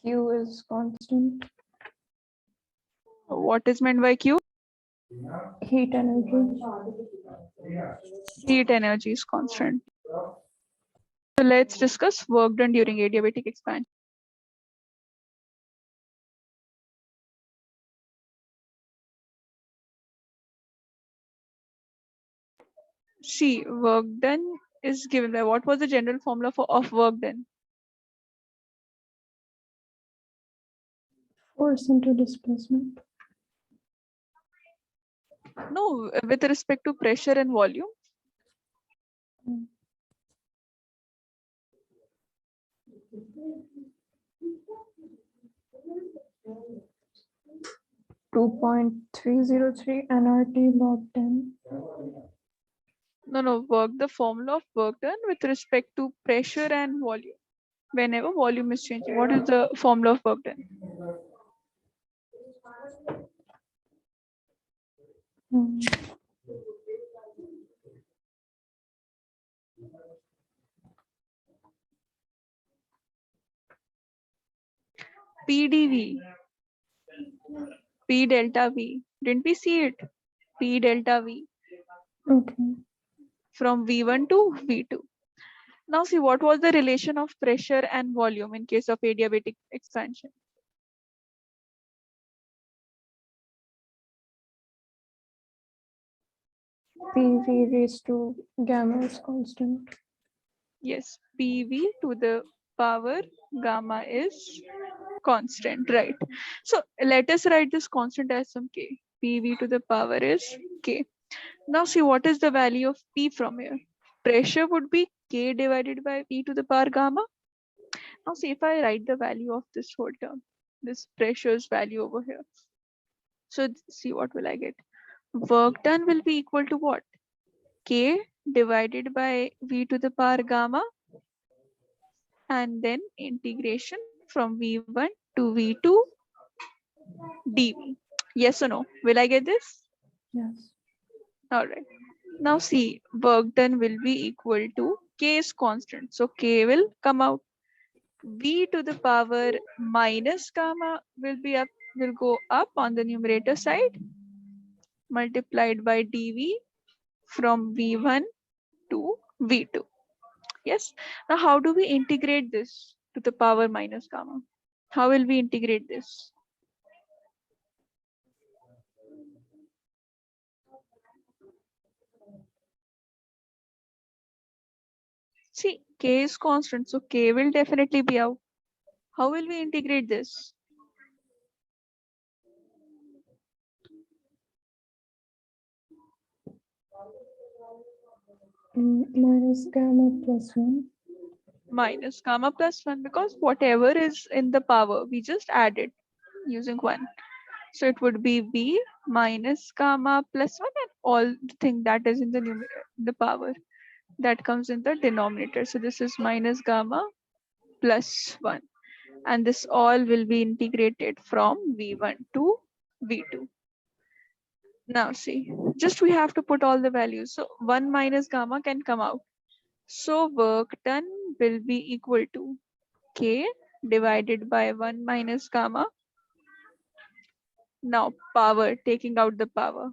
Q is constant. What is meant by Q? Heat energy. Heat energy is constant. So let's discuss work done during adiabatic expansion. See, work done is given by what was the general formula of work done? Force into displacement. No, with respect to pressure and volume. Mm. 2.303 nRT log 10. No, the formula of work done with respect to pressure and volume. Whenever volume is changing, what is the formula of work done? PdV, P delta V. Didn't we see it? P delta V. Okay. From V1 to V2. Now see, what was the relation of pressure and volume in case of adiabatic expansion? PV raised to gamma is constant. Yes, PV to the power gamma is constant, right? So let us write this constant as some K. PV to the power is K. Now see, what is the value of P from here? Pressure would be K divided by P to the power gamma. Now see, if I write the value of this whole term, this pressure's value over here. So see, what will I get? Work done will be equal to what? K divided by V to the power gamma, and then integration from V1 to V2 dV. Yes or no? Will I get this? Yes. All right. Now see, work done will be equal to K is constant. So K will come out. V to the power minus gamma will go up on the numerator side, multiplied by dV from V1 to V2. Yes. Now how do we integrate this to the power minus gamma? How will we integrate this? See, K is constant, so K will definitely be out. How will we integrate this? Minus gamma plus 1. Minus gamma plus 1, because whatever is in the power, we just add it using 1. So it would be V minus gamma plus 1, and all the thing that is in the power that comes in the denominator. So this is minus gamma plus 1. And this all will be integrated from V1 to V2. Now see, just we have to put all the values. So 1 minus gamma can come out. So work done will be equal to K divided by 1 minus gamma. Now power, taking out the power.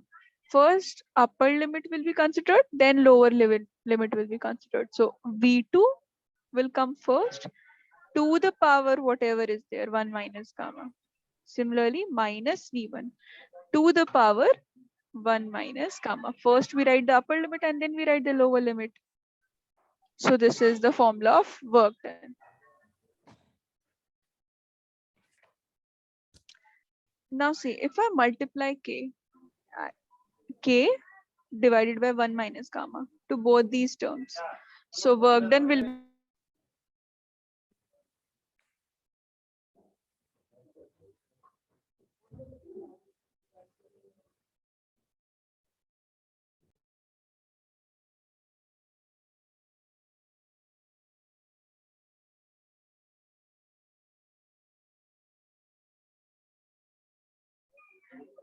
First upper limit will be considered, then lower limit will be considered. So V2 will come first to the power whatever is there, 1 minus gamma. Similarly, minus V1 to the power 1 minus gamma. First we write the upper limit and then we write the lower limit. So this is the formula of work done. Now see, if I multiply K divided by 1 minus gamma to both these terms, so work done will be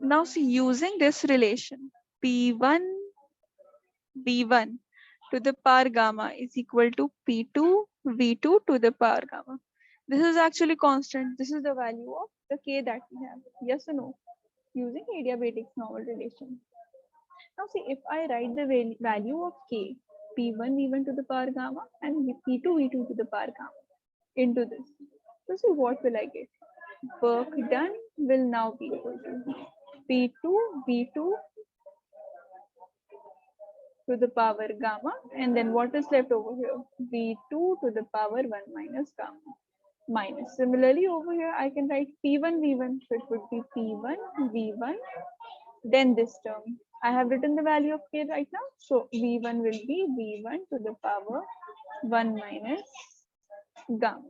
now see, using this relation, P1 V1 to the power gamma is equal to P2 V2 to the power gamma. This is actually constant. This is the value of the k that we have. Yes or no? Using Adiabatic's normal relation. Now see, if I write the value of k, p1 v1 to the power gamma and p2 v2 to the power gamma into this. So see, what will I get? Work done will now be equal to p2 v2 to the power gamma, and then what is left over here? v2 to the power 1 minus gamma minus. Similarly, over here I can write p1 v1, so it would be p1 v1. Then this term, I have written the value of k right now, so v1 will be v1 to the power 1 minus gamma.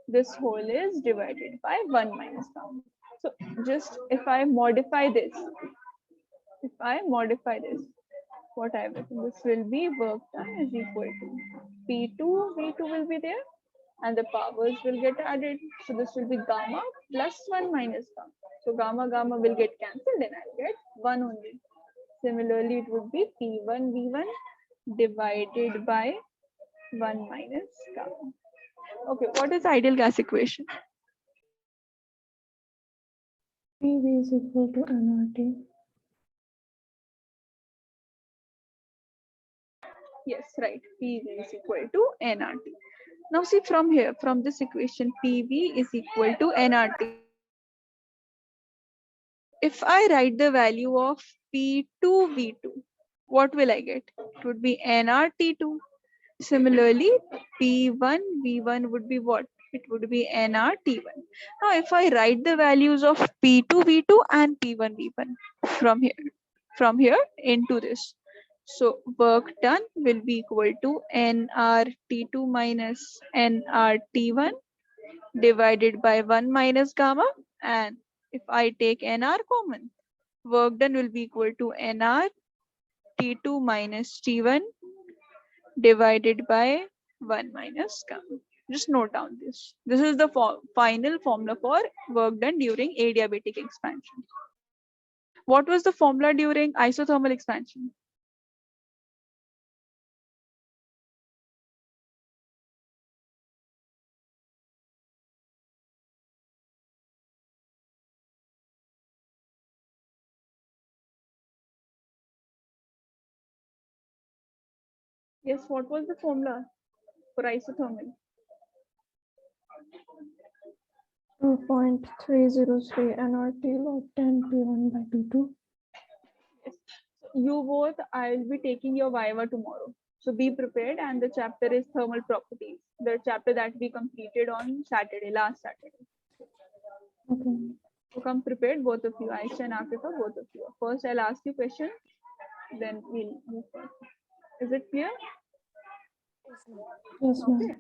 This whole is divided by 1 minus gamma. So just if I modify this, what I've written, this will be work done is equal to P2, V2 will be there, and the powers will get added. So this will be gamma plus 1 minus gamma. So gamma will get cancelled, then I'll get 1 only. Similarly, it would be P1, V1 divided by 1 minus gamma. Okay, what is ideal gas equation? PV is equal to nRT. Yes, right. PV is equal to nRT. Now see from here, from this equation, PV is equal to nRT. If I write the value of P2V2, what will I get? It would be nRT2. Similarly, P1V1 would be what? It would be nRT1. Now, if I write the values of P2V2 and P1V1 from here into this, so work done will be equal to nRT2 minus nRT1 divided by 1 minus gamma, and if I take nr common, work done will be equal to nr T2 minus T1 divided by 1 minus gamma. Just note down this. This is the final formula for work done during adiabatic expansion. What was the formula during isothermal expansion? Yes, what was the formula for isothermal? 2.303 nRT log 10 P1 by P2. Yes. So you both, I'll be taking your Viva tomorrow. So be prepared, and the chapter is thermal properties, the chapter that we completed on Saturday, last Saturday. Okay. So come prepared, both of you, Aisha and Afifa, both of you. First, I'll ask you questions, then we'll move on. Is it clear? Yes, ma'am. Okay.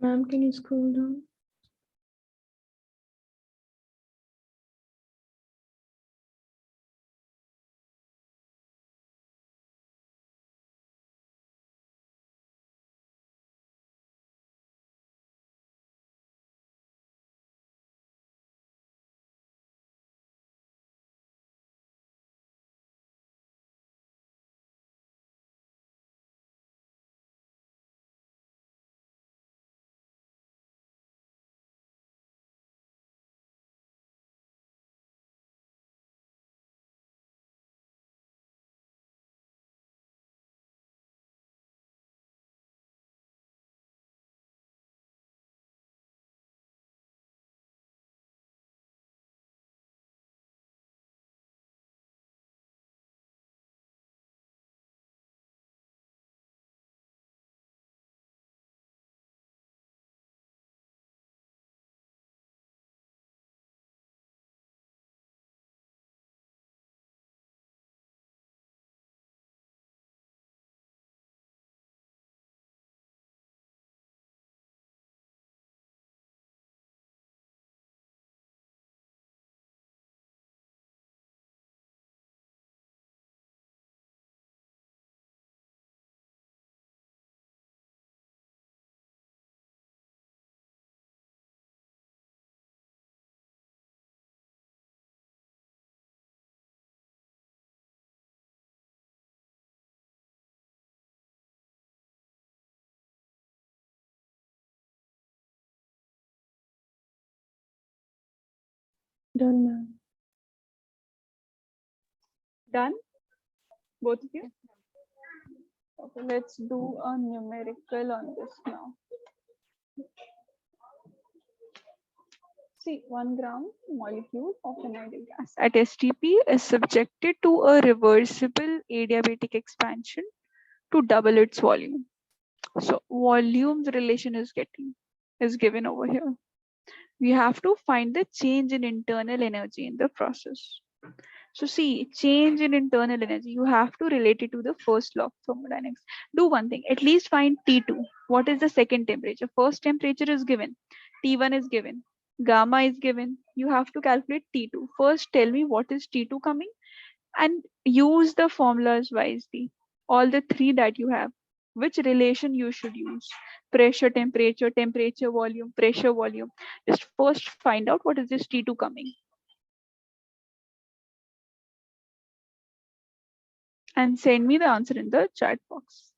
Ma'am, can you scroll down? Done, ma'am. Done? Both of you? Okay, let's do a numerical on this now. See, 1 gram molecule of an ideal gas at STP is subjected to a reversible adiabatic expansion to double its volume. So volumes relation is given over here. We have to find the change in internal energy in the process. So see, change in internal energy, you have to relate it to the first law of thermodynamics. Do one thing, at least find T2. What is the second temperature? First temperature is given, T1 is given, gamma is given. You have to calculate T2. First tell me what is T2 coming and use the formulas wisely. All the three that you have. Which relation you should use? Pressure, temperature, temperature, volume, pressure, volume. Just first find out what is this T2 coming. And send me the answer in the chat box.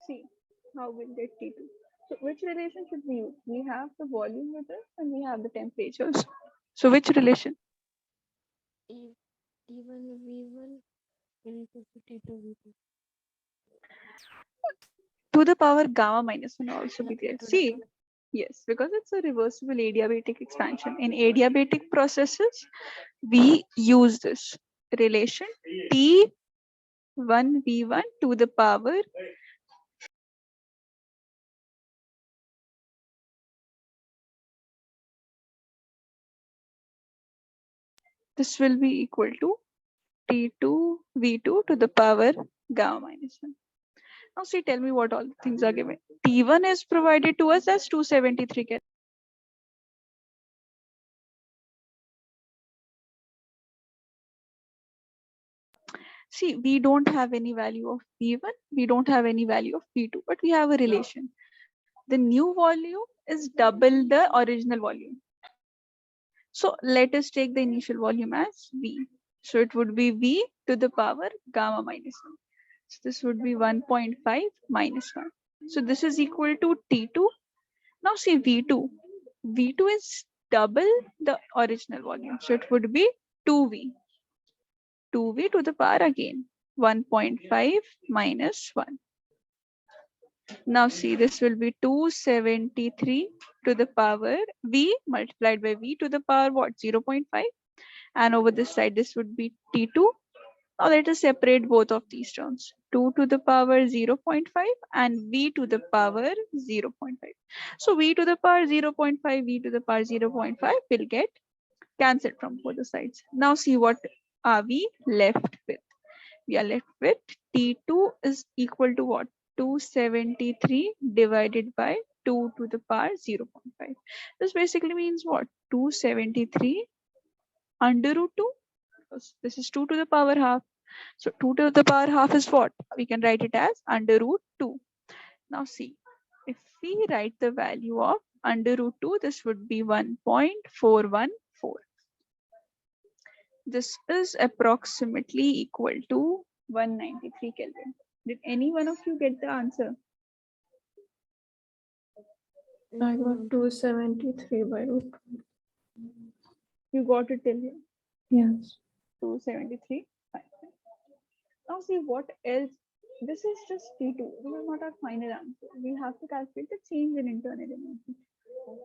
See, how we'll get T2. So which relation should we use? We have the volume with us and we have the temperatures. So which relation? T1 V1 into T2 V2. To the power gamma minus 1 also be there. See, yes, because it's a reversible adiabatic expansion. In adiabatic processes, we use this relation T1 V1 to the power this will be equal to T2 V2 to the power gamma minus 1. Now see, tell me what all the things are given. T1 is provided to us as 273 Kelvin. See, we don't have any value of V1, we don't have any value of V2, but we have a relation. The new volume is double the original volume. So let us take the initial volume as V. So it would be V to the power gamma minus 1. So this would be 1.5 minus 1. So this is equal to T2. Now see V2. V2 is double the original volume. So it would be 2V. 2V to the power again 1.5 minus 1. Now see, this will be 273 to the power V multiplied by V to the power what? 0.5. And over this side, this would be T2. Now let us separate both of these terms. 2 to the power 0.5 and V to the power 0.5. So V to the power 0.5, V to the power 0.5 will get cancelled from both the sides. Now see what are we left with. We are left with T2 is equal to what? 273 divided by 2 to the power 0.5. This basically means what? 273 under root 2. This is 2 to the power half. So 2 to the power half is what? We can write it as under root 2. Now see, if we write the value of under root 2, this would be 1.414. This is approximately equal to 193 Kelvin. Did any one of you get the answer? I got 273 by root. You got it till here? Yes. 273. Fine. Now see what else. This is just T2. This is not our final answer. We have to calculate the change in internal energy.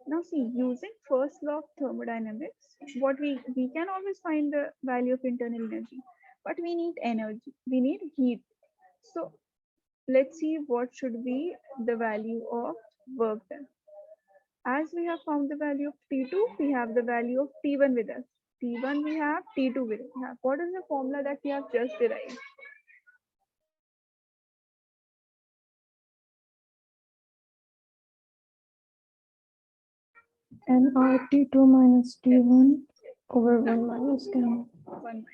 Now see, using first law of thermodynamics, what we can always find the value of internal energy, but we need energy. We need heat. So let's see what should be the value of work done. As we have found the value of T2, we have the value of T1 with us. T1 we have, T2 we have. What is the formula that we have just derived? nRT2 minus T1 over 1 minus gamma. 1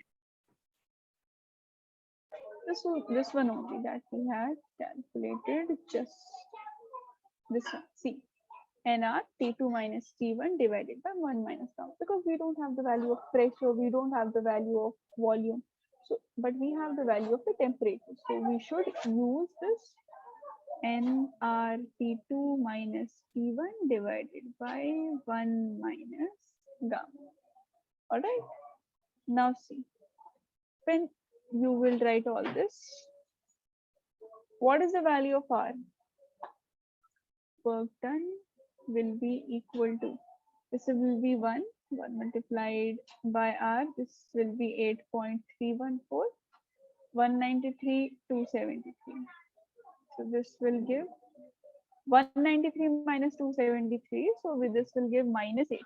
this one only that we had calculated, just this one. See, nR T2 minus T1 divided by 1 minus gamma, because we don't have the value of pressure, we don't have the value of volume, so but we have the value of the temperature, so we should use this nR T2 minus T1 divided by 1 minus gamma. All right, now see, when you will write all this, what is the value of R? Work done will be equal to, this will be 1 multiplied by R, this will be 8.314, 193, 273. So this will give 193 minus 273, so with this will give minus 80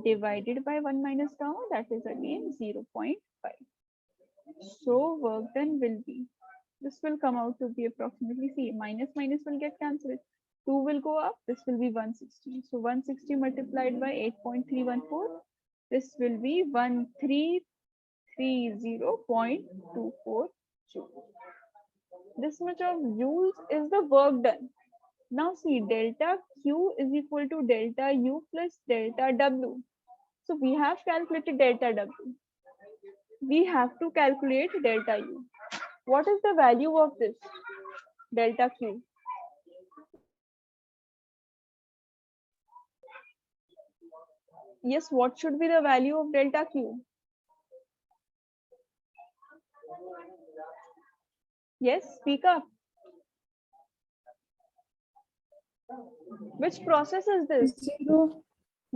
divided by 1 minus gamma, that is again 0.5. So work done will be, this will come out to be approximately, see, minus minus will get cancelled, 2 will go up, this will be 160. So 160 multiplied by 8.314, this will be 1330.24 joule. This much of joules is the work done. Now see, delta Q is equal to delta U plus delta W. So we have calculated delta W. We have to calculate delta U. What is the value of this? delta Q. Yes, what should be the value of delta Q? Yes, speak up. Which process is this? 0.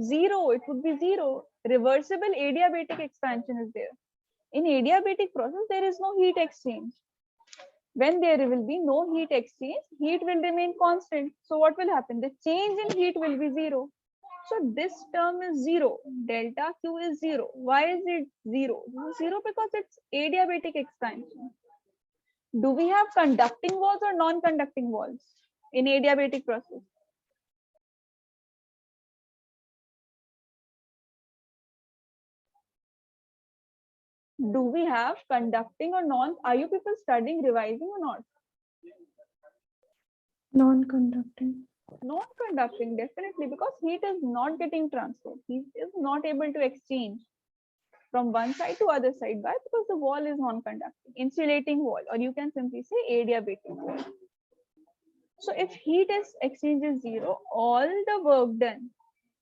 0. It would be 0. Reversible adiabatic expansion is there. In adiabatic process, there is no heat exchange. When there will be no heat exchange, heat will remain constant. So what will happen? The change in heat will be 0. So this term is 0. Delta Q is 0. Why is it 0? This is 0 because it's adiabatic expansion. Do we have conducting walls or non-conducting walls in adiabatic process? Do we have conducting or non? Are you people studying, revising or not? Non-conducting. Non-conducting, definitely, because heat is not getting transferred. Heat is not able to exchange from one side to other side. Why? Because the wall is non-conducting, insulating wall, or you can simply say adiabatic wall. So if heat is exchange is 0, all the work done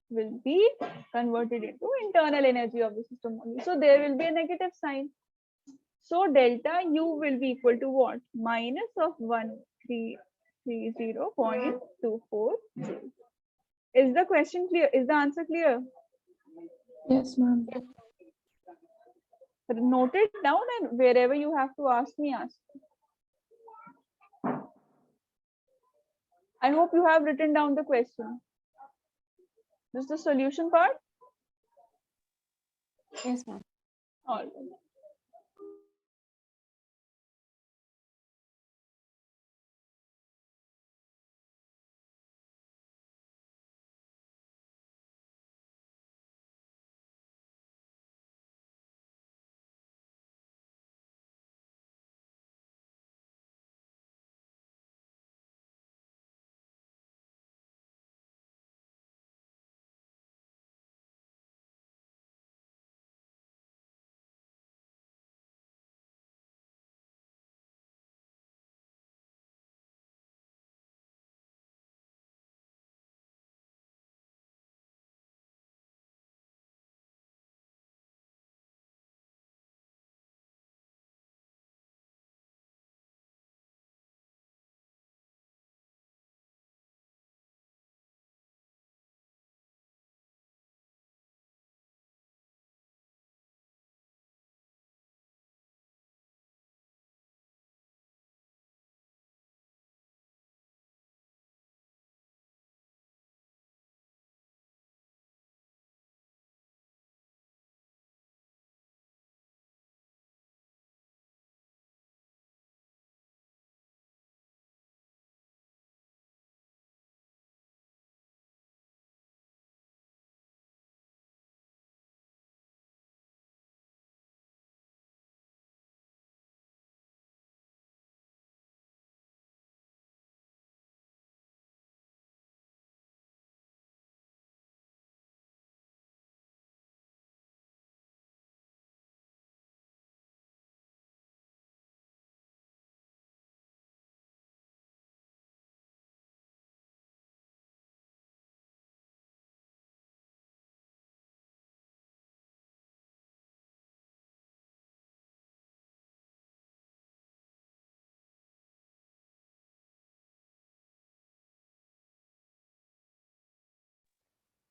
will be converted into internal energy of the system only. So there will be a negative sign. So delta U will be equal to what? Minus of 1330.24. Is the question clear? Is the answer clear? Yes, ma'am. Note it down and wherever you have to ask me, ask. I hope you have written down the question. This is the solution part? Yes, ma'am. All right.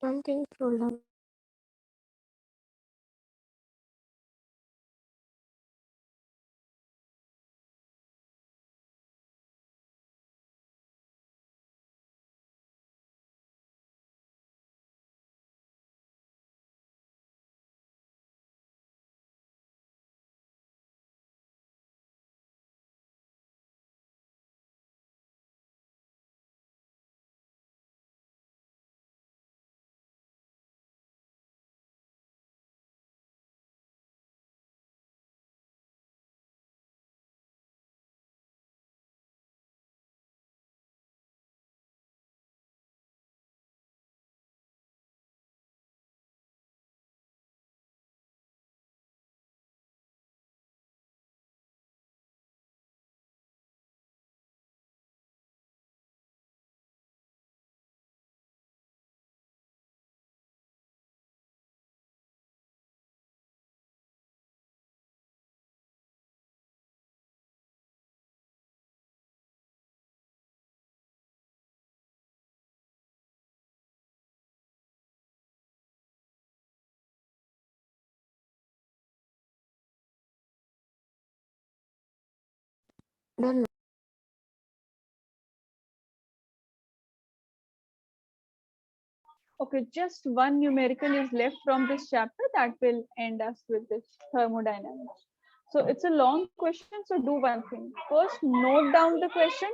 Ma'am, can you scroll down? Done. Okay, just one numerical is left from this chapter that will end us with this thermodynamics. So it's a long question, so do one thing. First, note down the question.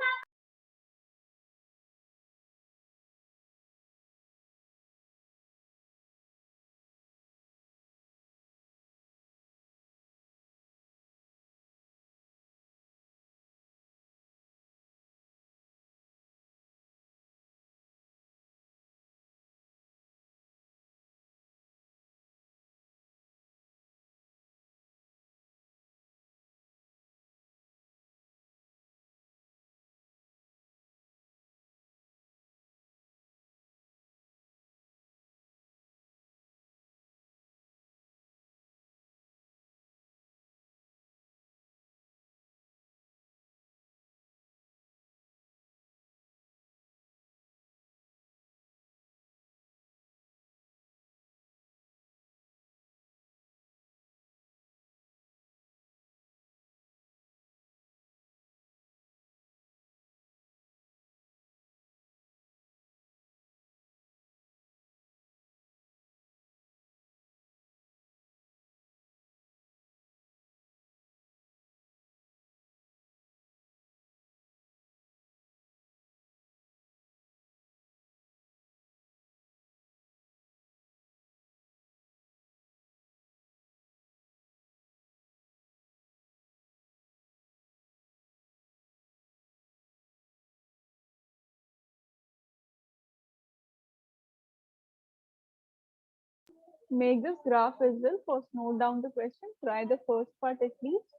Make this graph as well. First, note down the question. Try the first part at least.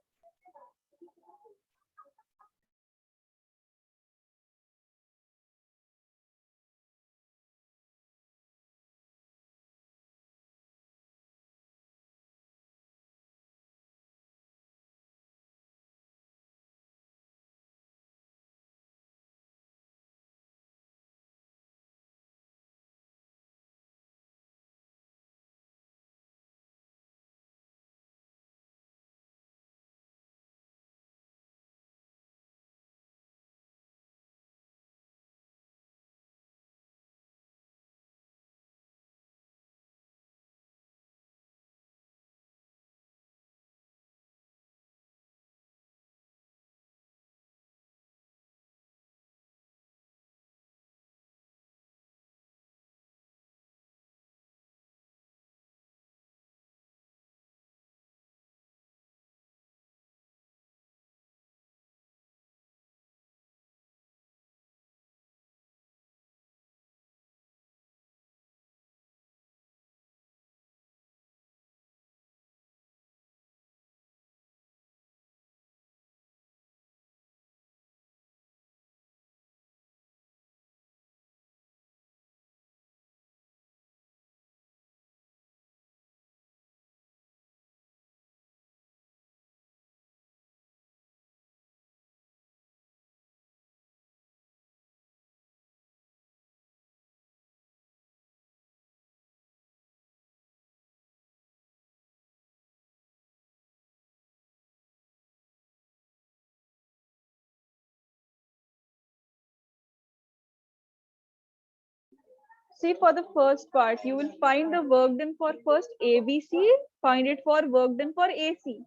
See, for the first part, you will find the work done for first ABC, find it for work done for AC.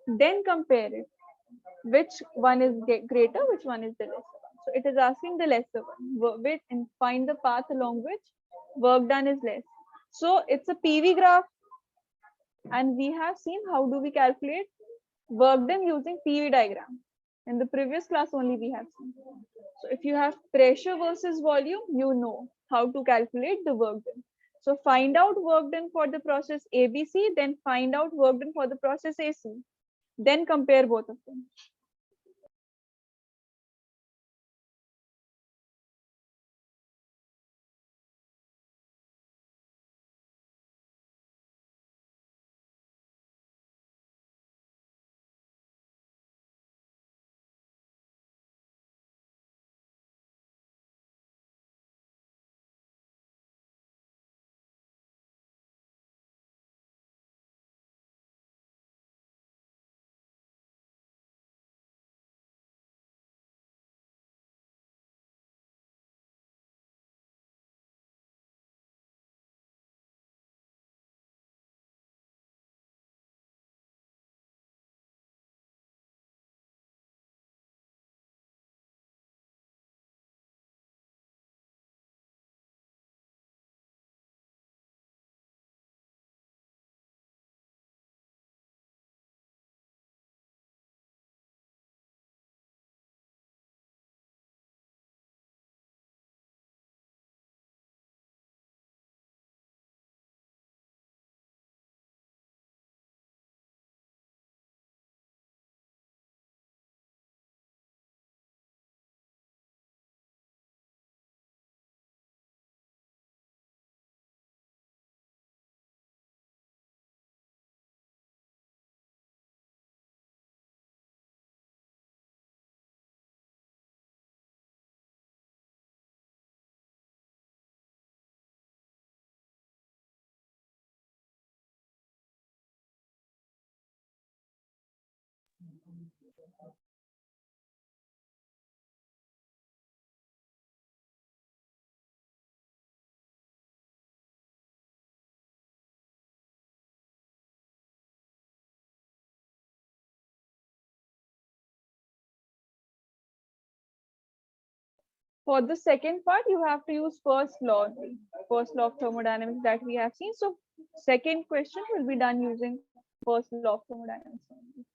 Then compare it. Which one is greater, which one is the lesser one. So it is asking the lesser one, which and find the path along which work done is less. So it's a PV graph, and we have seen how do we calculate work done using PV diagram. In the previous class only we have seen. So if you have pressure versus volume, you know how to calculate the work done. So find out work done for the process ABC, then find out work done for the process AC. Then compare both of them. For the second part, you have to use first law only, first law of thermodynamics that we have seen. So second question will be done using first law of thermodynamics only.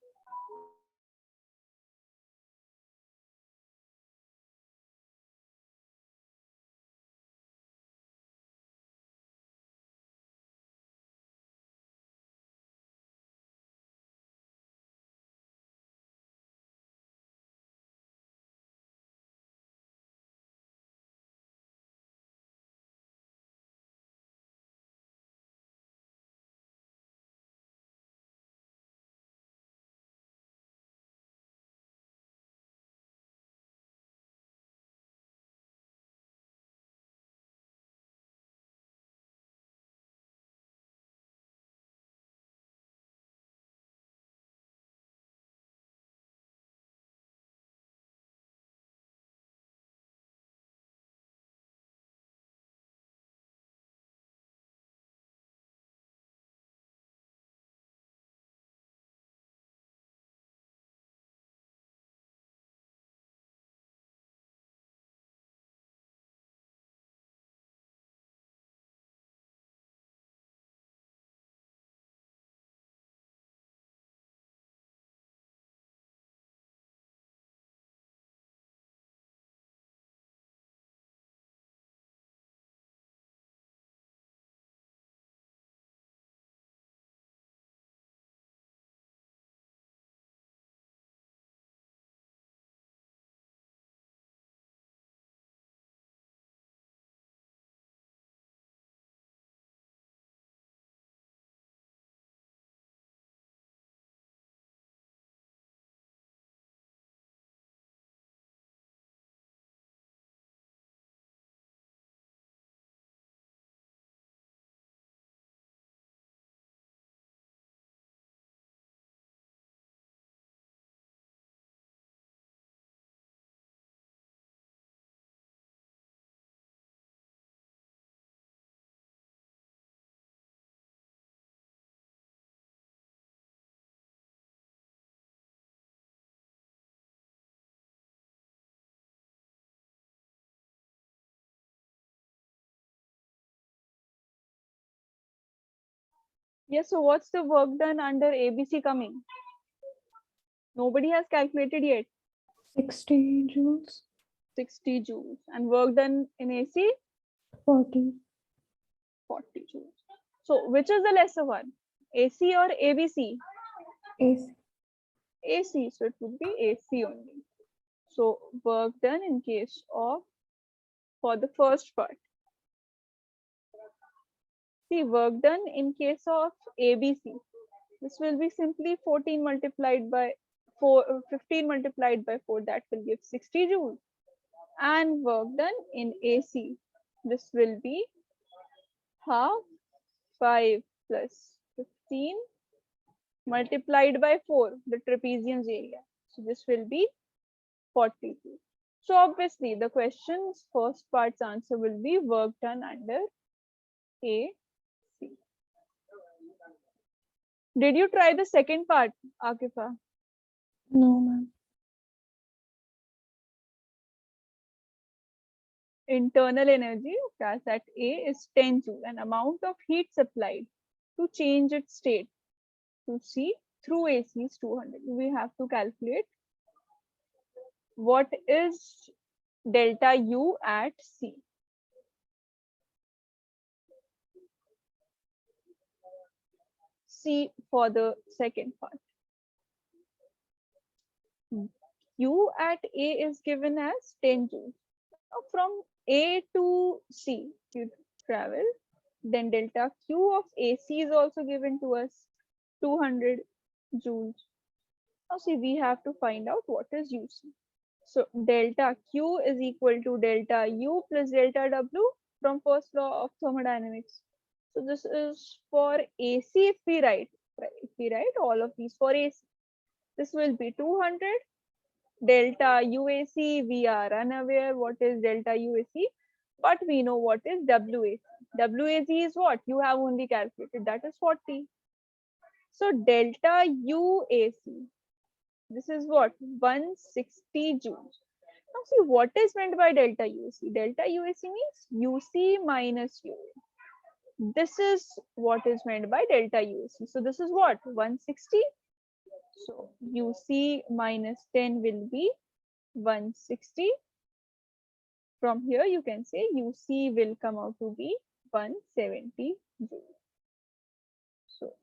Yes, so what's the work done under ABC coming? Nobody has calculated yet. 60 joules. 60 joules. And work done in AC? 40. 40 joules. So which is the lesser one? AC or ABC? AC. AC. So it would be AC only. So work done in case of, for the first part. See, work done in case of ABC. This will be simply 14 multiplied by 4, 15 multiplied by 4. That will give 60 joules. And work done in AC. This will be half 5 plus 15 multiplied by 4, the trapezium's area. So this will be 42. So obviously the question's first part's answer will be work done under AC. Did you try the second part, Akifa? No, ma'am. Internal energy of gas at A is 10 joule, and amount of heat supplied to change its state to C through AC is 200. We have to calculate what is delta U at C. C for the second part. U at A is given as 10 joules. Now from A to C, you travel, then delta Q of AC is also given to us, 200 joules. Now see, we have to find out what is UC. So delta Q is equal to delta U plus delta W from first law of thermodynamics. So this is for AC if we write all of these for AC. This will be 200. Delta UAC, we are unaware what is delta UAC, but we know what is WAC. WAC is what? You have only calculated, that is 40. So delta UAC, this is what? 160 joules. Now see what is meant by delta UAC. Delta UAC means UC minus UA. This is what is meant by delta UAC. So this is what? 160. So UC minus 10 will be 160. From here you can say UC will come out to be 170 joules. So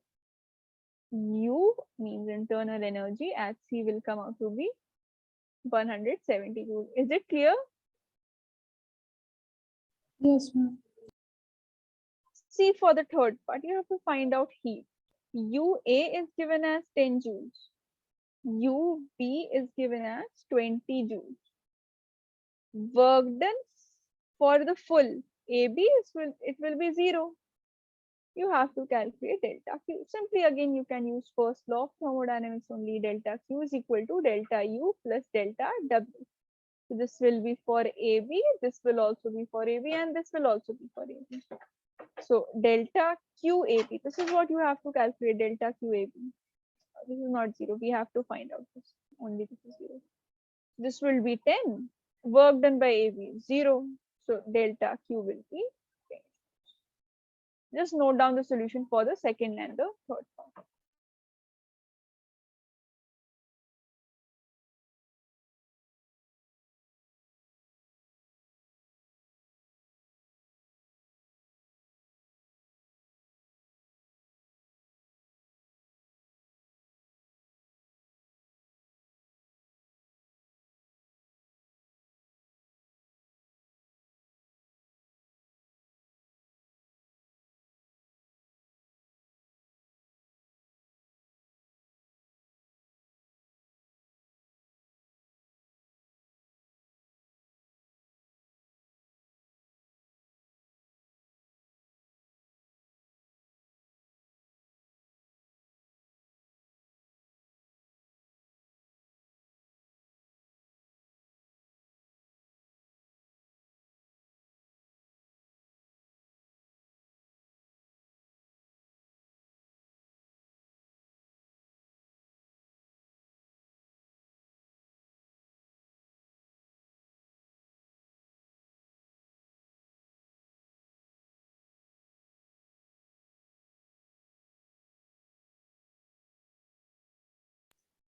U means internal energy at C will come out to be 170 joules. Is it clear? Yes, ma'am. See, for the third part, you have to find out heat. UA is given as 10 joules. UB is given as 20 joules. Work done for the full AB, it will be 0. You have to calculate delta Q. Simply again, you can use first law of thermodynamics only. Delta Q is equal to delta U plus delta W. So this will be for AB, this will also be for AB, and this will also be for AB. So delta QAB, this is what you have to calculate, delta QAB. This is not 0, we have to find out this. Only this is 0. This will be 10. Work done by AB, 0. So delta Q will be 10. Just note down the solution for the second and the third part.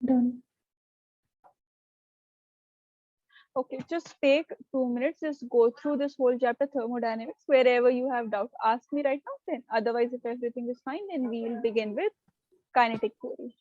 Done. Okay, just take 2 minutes, just go through this whole chapter thermodynamics. Wherever you have doubt, ask me right now. Then otherwise, if everything is fine, then we will begin with kinetic theory.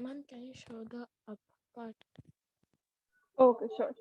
Ma'am, can you show the up part? Okay, sure.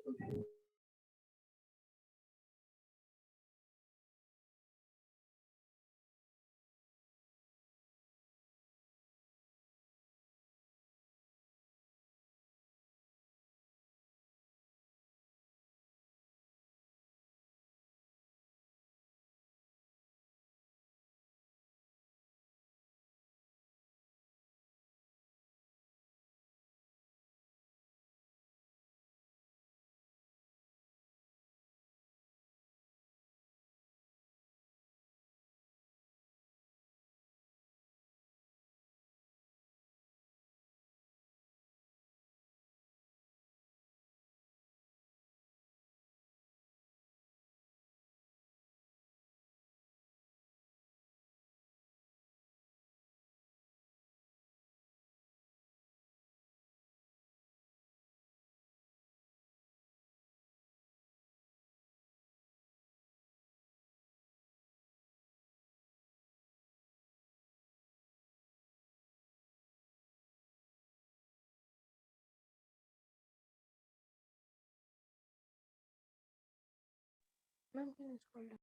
Ma'am, can you scroll down?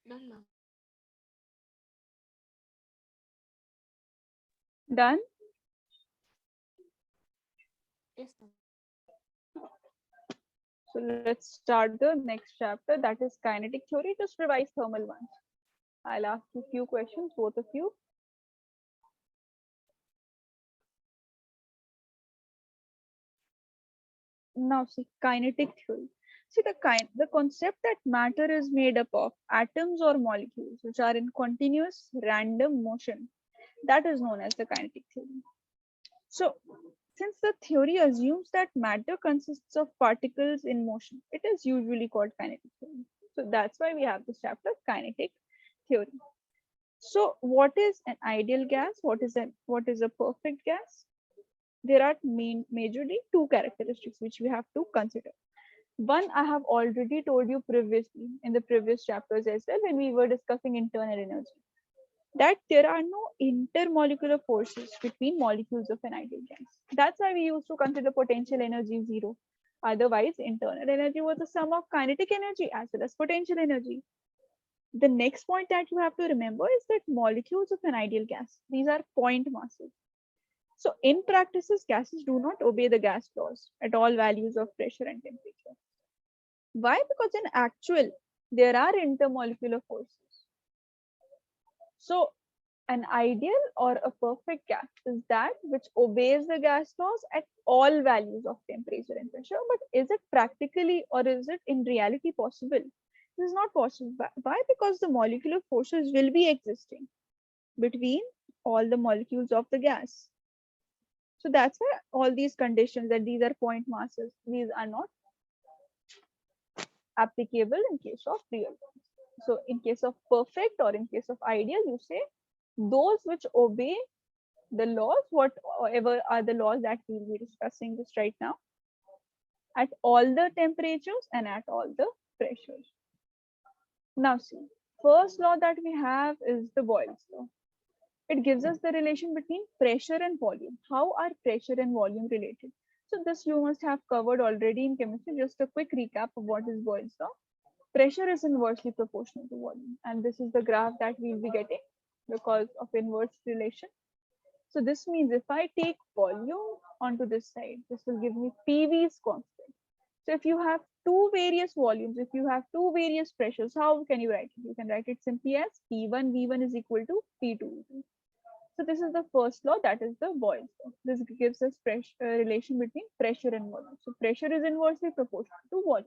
Done, ma'am. Done? Yes, ma'am. So let's start the next chapter, that is kinetic theory. Just revise thermal ones. I'll ask you a few questions, both of you. Now see kinetic theory. See the concept that matter is made up of atoms or molecules which are in continuous random motion. That is known as the kinetic theory. So since the theory assumes that matter consists of particles in motion, it is usually called kinetic theory. So that's why we have this chapter, kinetic theory. So what is an ideal gas? What is a perfect gas? There are majorly two characteristics which we have to consider. One I have already told you previously in the previous chapters as well when we were discussing internal energy, that there are no intermolecular forces between molecules of an ideal gas. That's why we used to consider potential energy zero. Otherwise, internal energy was the sum of kinetic energy as well as potential energy. The next point that you have to remember is that molecules of an ideal gas, these are point masses. So in practices, gases do not obey the gas laws at all values of pressure and temperature. Why? Because in actual, there are intermolecular forces. So an ideal or a perfect gas is that which obeys the gas laws at all values of temperature and pressure. But is it practically or is it in reality possible? This is not possible. Why? Because the molecular forces will be existing between all the molecules of the gas. So that's why all these conditions that these are point masses, these are not applicable in case of real. So in case of perfect or in case of ideal, you say those which obey the laws, whatever are the laws that we'll be discussing just right now, at all the temperatures and at all the pressures. Now see, first law that we have is the Boyle's law. It gives us the relation between pressure and volume. How are pressure and volume related? So this you must have covered already in chemistry. Just a quick recap of what is Boyle's law. Pressure is inversely proportional to volume. And this is the graph that we'll be getting because of inverse relation. So this means if I take volume onto this side, this will give me PV is constant. So if you have two various volumes, if you have two various pressures, how can you write it? You can write it simply as P1 V1 is equal to P2 V2. So this is the first law, that is the Boyle's law. This gives us relation between pressure and volume. So pressure is inversely proportional to volume.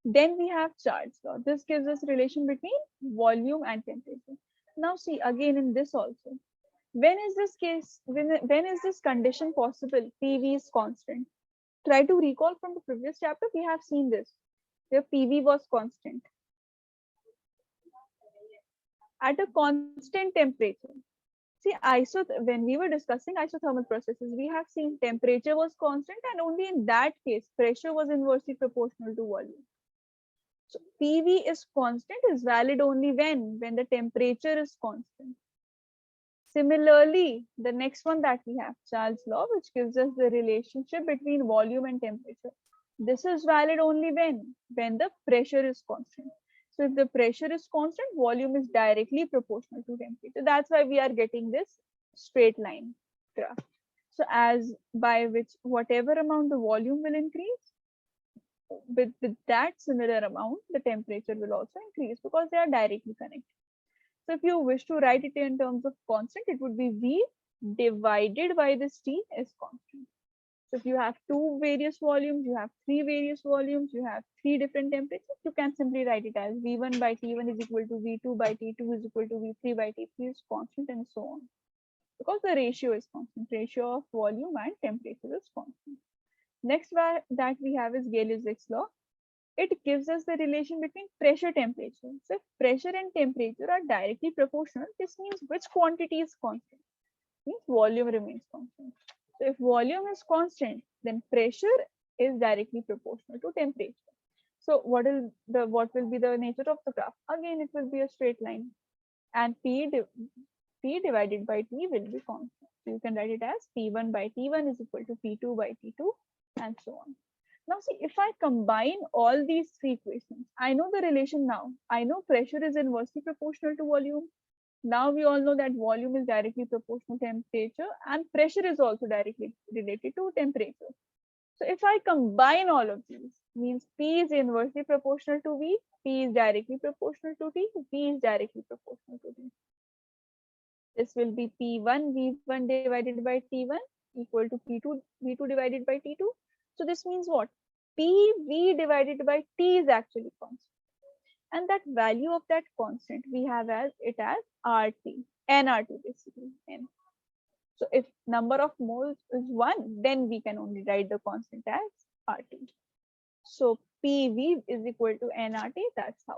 Then we have Charles law. This gives us relation between volume and temperature. Now see again in this also. When is this case, when is this condition possible? PV is constant. Try to recall from the previous chapter, we have seen this, where PV was constant. At a constant temperature. See, when we were discussing isothermal processes, we have seen temperature was constant and only in that case, pressure was inversely proportional to volume. So PV is constant is valid only when the temperature is constant. Similarly, the next one that we have, Charles' law, which gives us the relationship between volume and temperature. This is valid only when the pressure is constant. So if the pressure is constant, volume is directly proportional to temperature. That's why we are getting this straight line graph. So as by which whatever amount the volume will increase, with that similar amount, the temperature will also increase because they are directly connected. So if you wish to write it in terms of constant, it would be V divided by this T is constant. So if you have two various volumes, you have three various volumes, you have three different temperatures, you can simply write it as V1 by T1 is equal to V2 by T2 is equal to V3 by T3 is constant and so on. Because the ratio is constant, ratio of volume and temperature is constant. Next that we have is Gay-Luzik's law. It gives us the relation between pressure temperature. So if pressure and temperature are directly proportional, this means which quantity is constant? Means volume remains constant. So if volume is constant, then pressure is directly proportional to temperature. So what will be the nature of the graph? Again, it will be a straight line, and P divided by T will be constant. So you can write it as P1 by T1 is equal to P2 by T2 and so on. Now see, if I combine all these three equations, I know the relation now. I know pressure is inversely proportional to volume. Now we all know that volume is directly proportional to temperature and pressure is also directly related to temperature. So if I combine all of these, means P is inversely proportional to V, P is directly proportional to T, V is directly proportional to T. This will be P1 V1 divided by T1 equal to P2 V2 divided by T2. So this means what? PV divided by T is actually constant. And that value of that constant we have as RT, nRT basically. N. So if number of moles is 1, then we can only write the constant as RT. So PV is equal to nRT, that's how,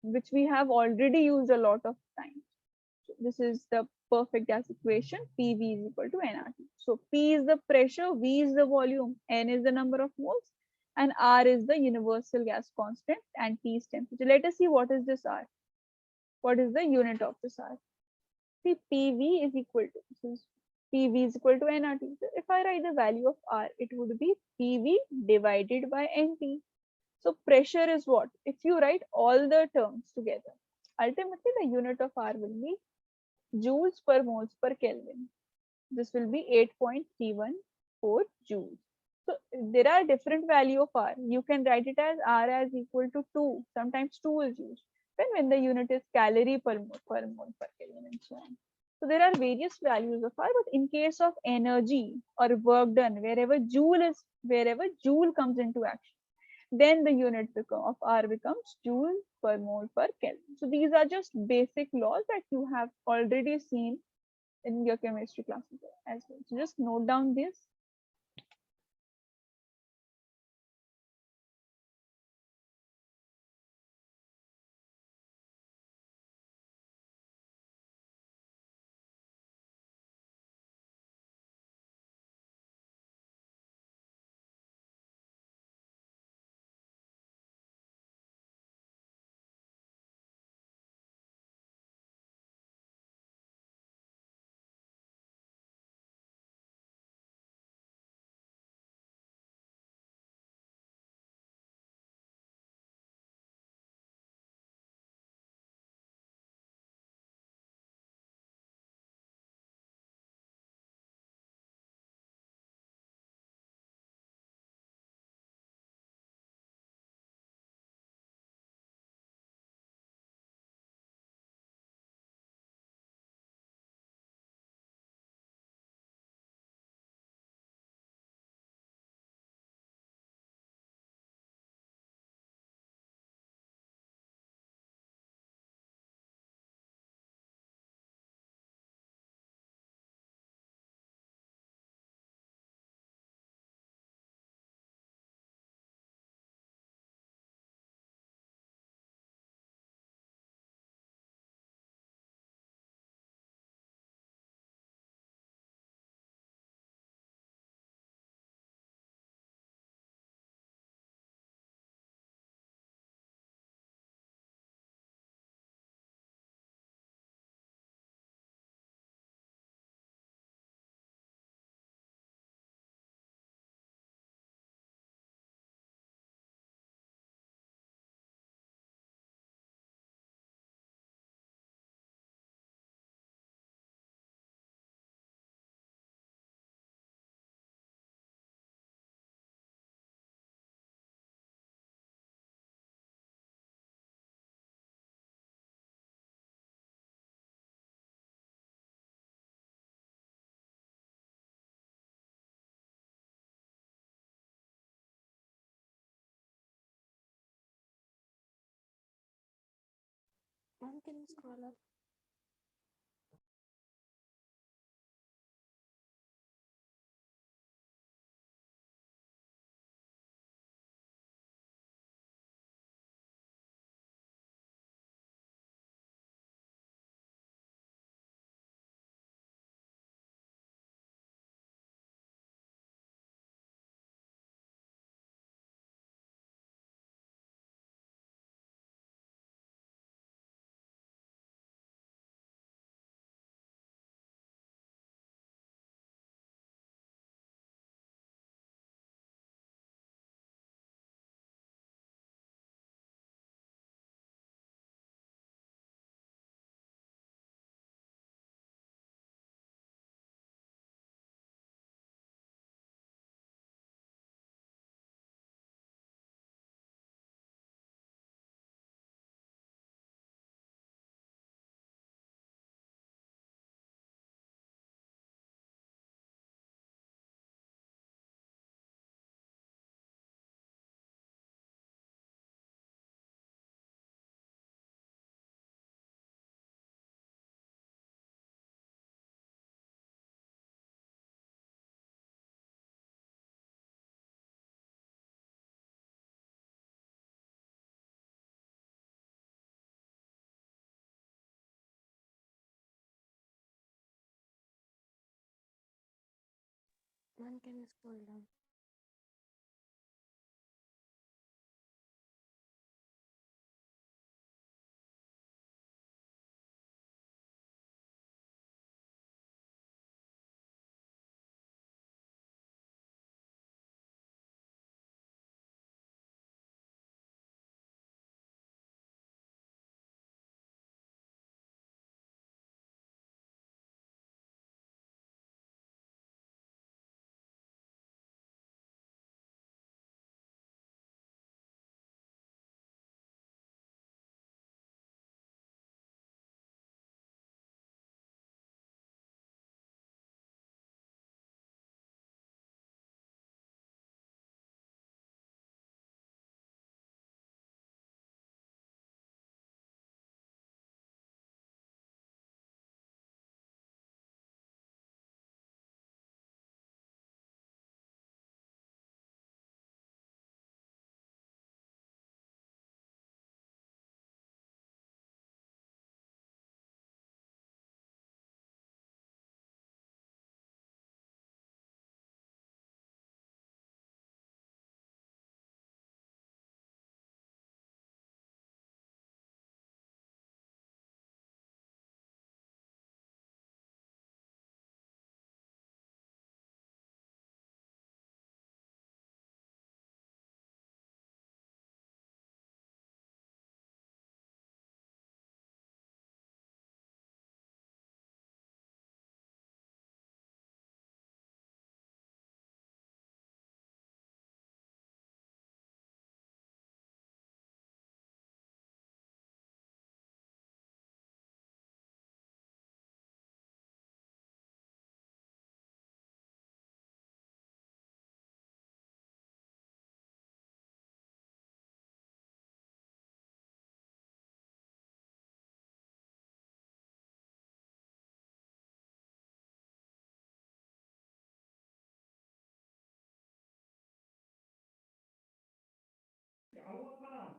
which we have already used a lot of times. So this is the perfect gas equation, PV is equal to nRT. So P is the pressure, V is the volume, N is the number of moles, and R is the universal gas constant, and T is temperature. Let us see what is this R. What is the unit of this R? See, PV is equal to, this is PV is equal to nRT. So if I write the value of R, it would be PV divided by NT. So pressure is what? If you write all the terms together, ultimately the unit of R will be joules per moles per Kelvin. This will be 8.314 joules. So there are different value of R. You can write it as R as equal to 2. Sometimes 2 is used. Then when the unit is calorie per mole per Kelvin and so on. So there are various values of R, but in case of energy or work done, wherever joule comes into action, then the unit of R becomes joule per mole per Kelvin. So these are just basic laws that you have already seen in your chemistry classes as well. So just note down this. you scroll up? Ma'am, can you scroll down?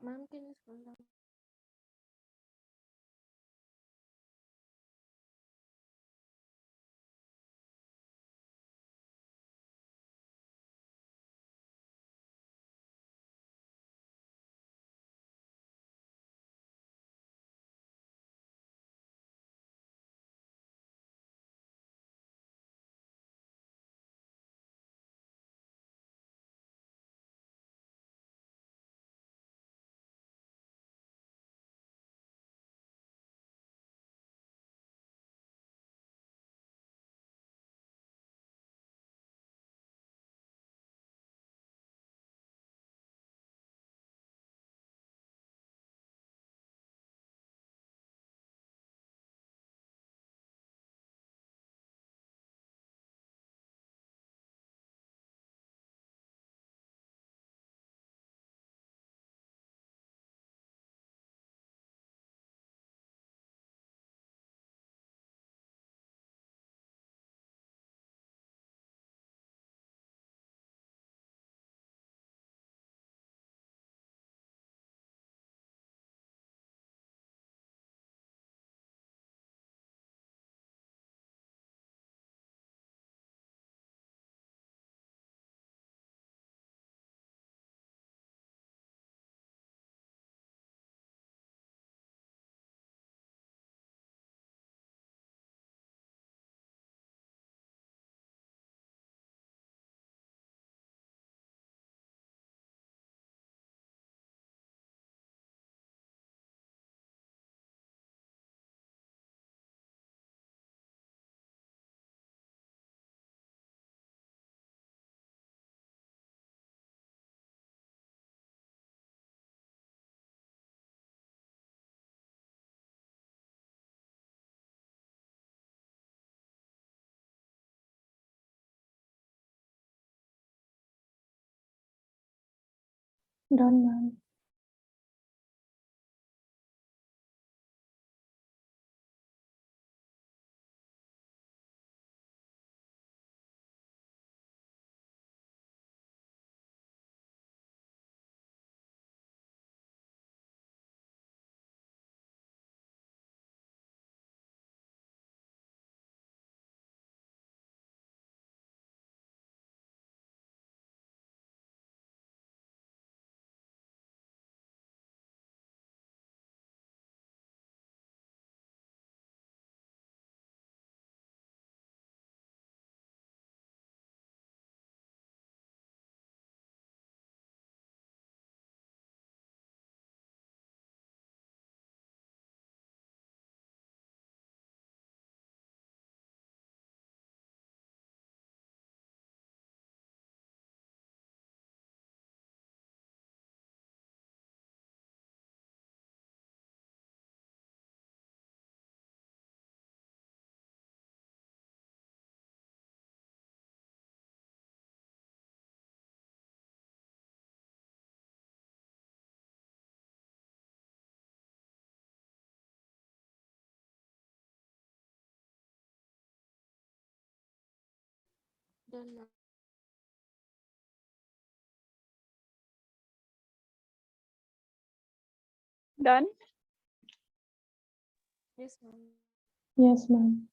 Ma'am, can you scroll down? Done, ma'am. Done, ma'am. Done? Yes, ma'am. Yes, ma'am.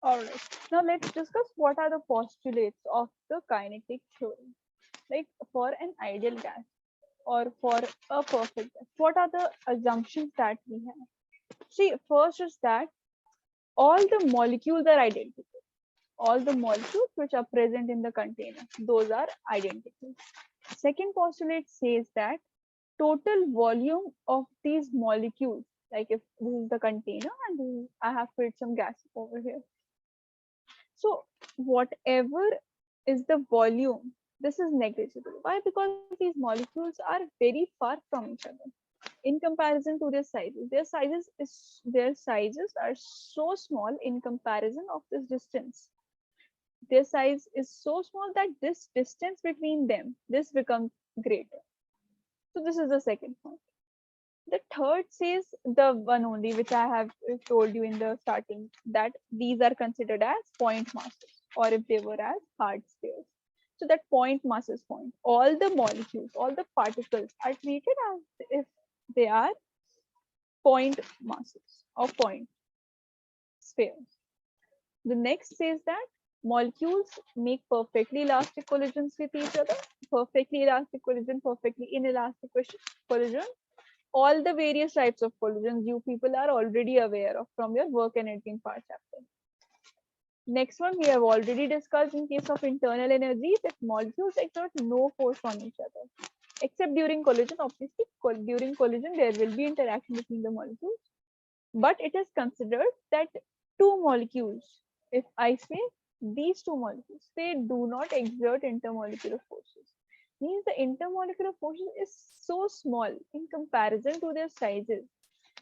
All right. Now let's discuss what are the postulates of the kinetic theory. Like for an ideal gas or for a perfect gas, what are the assumptions that we have? See, first is that all the molecules are identical. All the molecules which are present in the container, those are identical. Second postulate says that total volume of these molecules, like if this is the container and I have put some gas over here. So whatever is the volume, this is negligible. Why? Because these molecules are very far from each other in comparison to their sizes. Their sizes are so small in comparison of this distance. Their size is so small that this distance between them, this becomes greater. So this is the second point. The third says the one only which I have told you in the starting, that these are considered as point masses, or if they were as hard spheres. So that point mass is point. All the molecules, all the particles are treated as if they are point masses or point spheres. The next says that molecules make perfectly elastic collisions with each other, perfectly elastic collision, perfectly inelastic collision. All the various types of collisions you people are already aware of from your work energy in part chapter. Next one we have already discussed in case of internal energy that molecules exert no force on each other. Except during collision, obviously, during collision there will be interaction between the molecules. But it is considered that two molecules, if I say these two molecules, they do not exert intermolecular forces. Means the intermolecular forces is so small in comparison to their sizes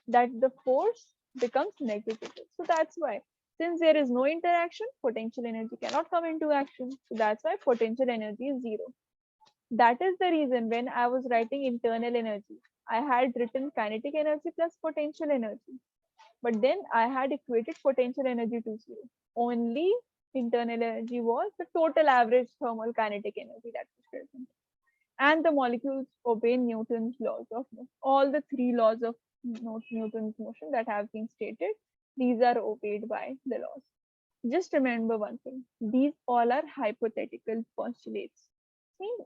that the force becomes negligible. So that's why, since there is no interaction, potential energy cannot come into action. So that's why potential energy is zero. That is the reason when I was writing internal energy, I had written kinetic energy plus potential energy. But then I had equated potential energy to zero. Only internal energy was the total average thermal kinetic energy that was present. And the molecules obey Newton's laws of motion. All the three laws of Newton's motion that have been stated, these are obeyed by the laws. Just remember one thing, these all are hypothetical postulates.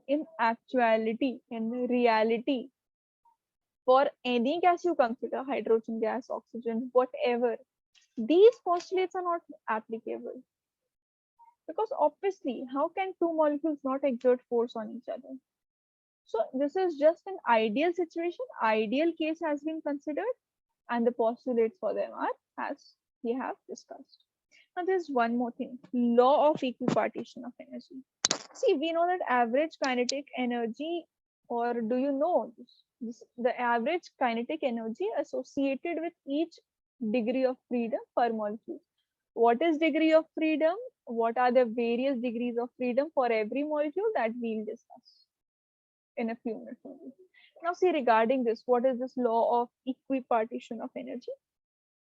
In actuality, in reality, for any gas you consider, hydrogen gas, oxygen, whatever, these postulates are not applicable. Because obviously, how can two molecules not exert force on each other? So this is just an ideal situation, ideal case has been considered, and the postulates for them are as we have discussed. Now there's one more thing, law of equipartition of energy. See, we know that average kinetic energy, or do you know the average kinetic energy associated with each degree of freedom per molecule. What is degree of freedom? What are the various degrees of freedom for every molecule that we'll discuss? in a few minutes only. Now see, regarding this, what is this law of equipartition of energy?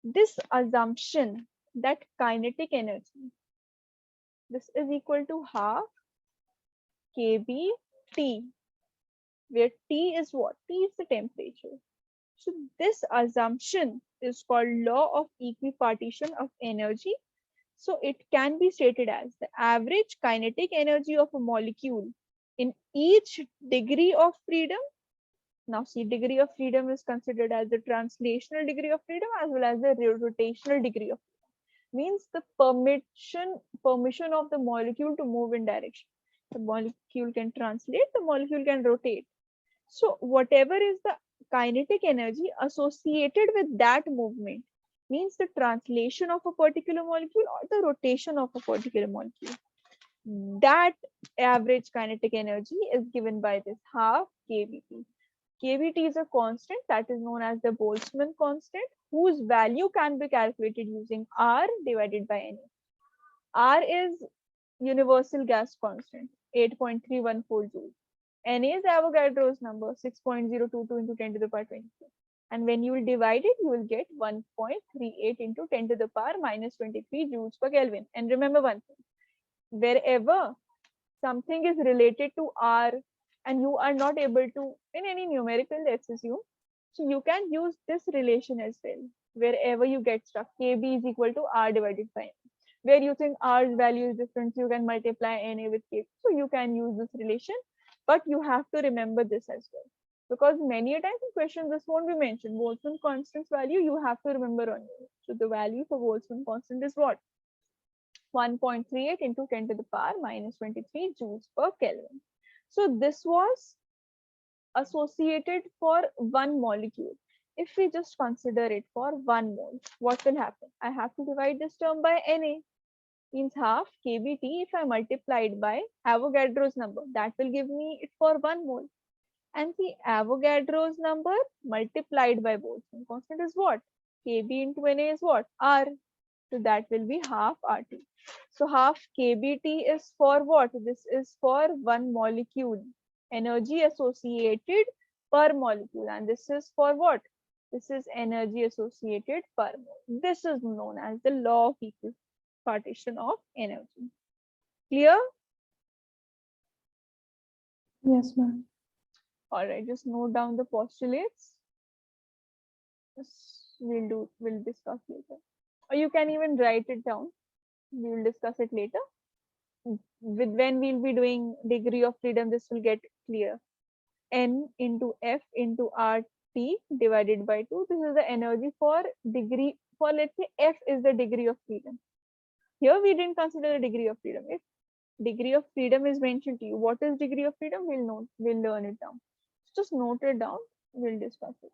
This assumption that kinetic energy, this is equal to half kBT, where T is what? T is the temperature. So this assumption is called law of equipartition of energy. So it can be stated as the average kinetic energy of a molecule in each degree of freedom. Now see, degree of freedom is considered as the translational degree of freedom as well as the rotational degree of freedom. Means the permission of the molecule to move in direction. The molecule can translate, the molecule can rotate. So whatever is the kinetic energy associated with that movement means the translation of a particular molecule or the rotation of a particular molecule. That average kinetic energy is given by this half kBT. kBT is a constant that is known as the Boltzmann constant, whose value can be calculated using R divided by Na. R is universal gas constant, 8.314 joules. Na is Avogadro's number, 6.022 into 10 to the power 23. And when you will divide it, you will get 1.38 into 10 to the power minus 23 joules per Kelvin. And remember one thing, wherever something is related to R and you are not able to, in any numerical, let's assume, so you can use this relation as well. Wherever you get stuck, KB is equal to R divided by N. Where you think R's value is different, you can multiply Na with K. So you can use this relation, but you have to remember this as well. Because many a times in questions, this won't be mentioned. Boltzmann constant's value, you have to remember only. So the value for Boltzmann constant is what? 1.38 into 10 to the power minus 23 joules per Kelvin. So this was associated for one molecule. If we just consider it for 1 mole, what will happen? I have to divide this term by Na, means half kBT. If I multiply it by Avogadro's number, that will give me it for 1 mole. And the Avogadro's number multiplied by Boltzmann constant is what? Kb into Na is what? R. So that will be half RT. So half kBT is for what? This is for 1 molecule. Energy associated per molecule. And this is for what? This is energy associated per mole. This is known as the law of equipartition of energy. Clear? Yes, ma'am. All right, just note down the postulates. We'll discuss later. Or you can even write it down. We will discuss it later. With when we'll be doing degree of freedom, this will get clear. N into F into RT divided by 2. This is the energy for degree, for let's say F is the degree of freedom. Here we didn't consider the degree of freedom. If degree of freedom is mentioned to you, what is degree of freedom? We'll learn it down. Just note it down. We'll discuss it.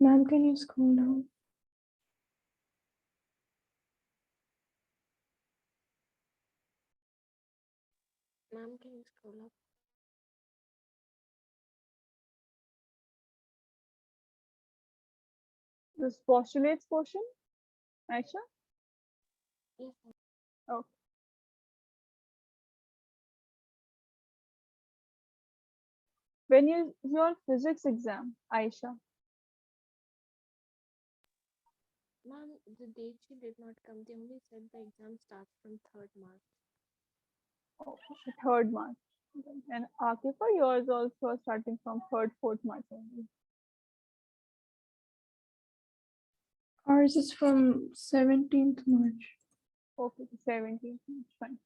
Ma'am, can you scroll down? Ma'am, can you scroll up? This postulates portion, Aisha? Yes, ma'am. Okay. When is your physics exam, Aisha? Ma'am, the date she did not come. They only said the exam starts from 3rd March. Okay, 3rd March. And Akifa, yours also starting from 3rd, 4th March only. Ours is from 17th March. Okay, 17th March, fine.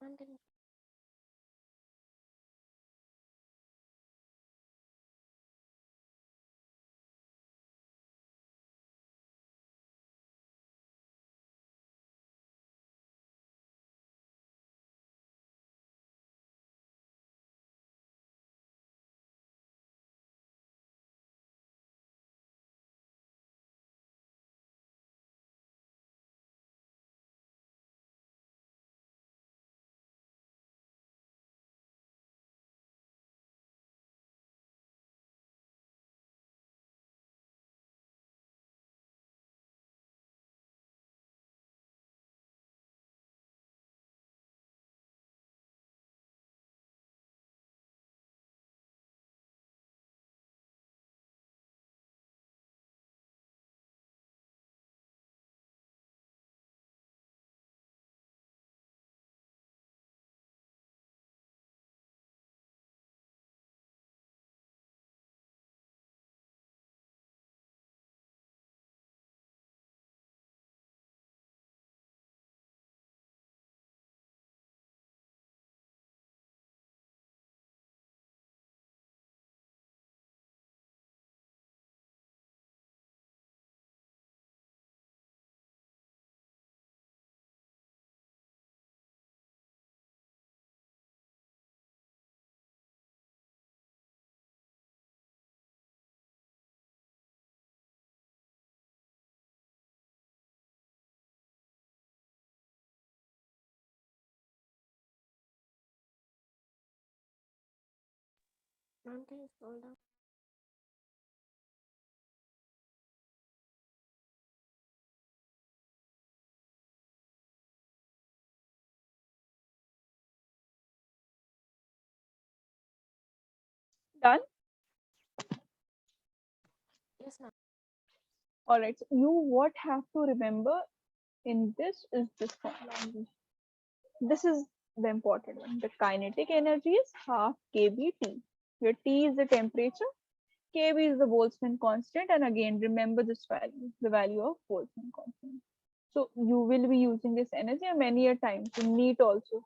Ma'am, can you Ma'am, can you scroll down? Done? Yes, ma'am. All right. So you what have to remember in this is this formula. This is the important one. The kinetic energy is half kBT, where T is the temperature, kB is the Boltzmann constant, and again remember this value, the value of Boltzmann constant. So you will be using this energy many a times in NEET also.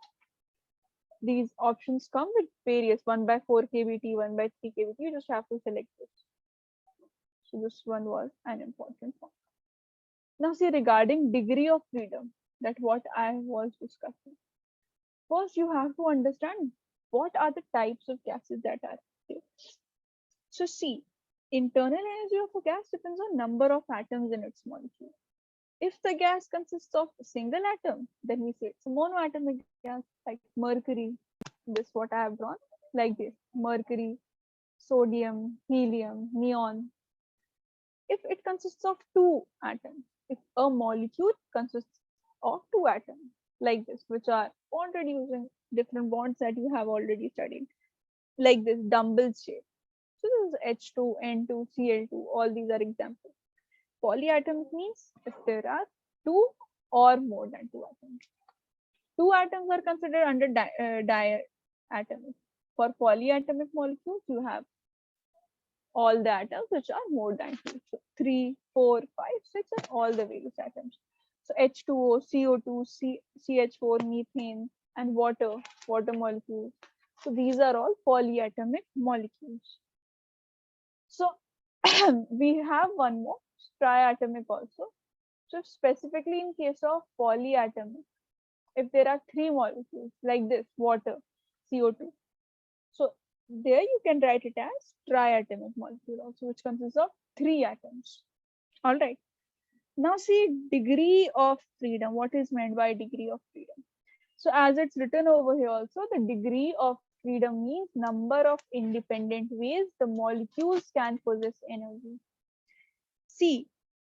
These options come with various 1/4 kBT, 1/3 kBT. You just have to select this. So this one was an important one. Now see, regarding degree of freedom, that what I was discussing. First, you have to understand what are the types of gases that are there. So see, internal energy of a gas depends on number of atoms in its molecule. If the gas consists of a single atom, then we say it's a monoatomic gas, like mercury. This what I have drawn, like this: mercury, sodium, helium, neon. If it consists of two atoms, if a molecule consists of two atoms, like this, which are bonded using different bonds that you have already studied, like this dumbbell shape. So this is H2, N2, Cl2, all these are examples. Polyatomic means if there are two or more than two atoms. Two atoms are considered under diatomic. For polyatomic molecules, you have all the atoms which are more than two. So 3, 4, 5, 6, and all the various atoms. So H2O, CO2, CH4, methane, and water molecules. So these are all polyatomic molecules. So we have one more, triatomic also. So specifically in case of polyatomic, if there are three molecules like this, water, CO2. So there you can write it as triatomic molecule also, which consists of three atoms. All right. Now see degree of freedom. What is meant by degree of freedom? So as it's written over here also, the degree of freedom means number of independent ways the molecules can possess energy. See,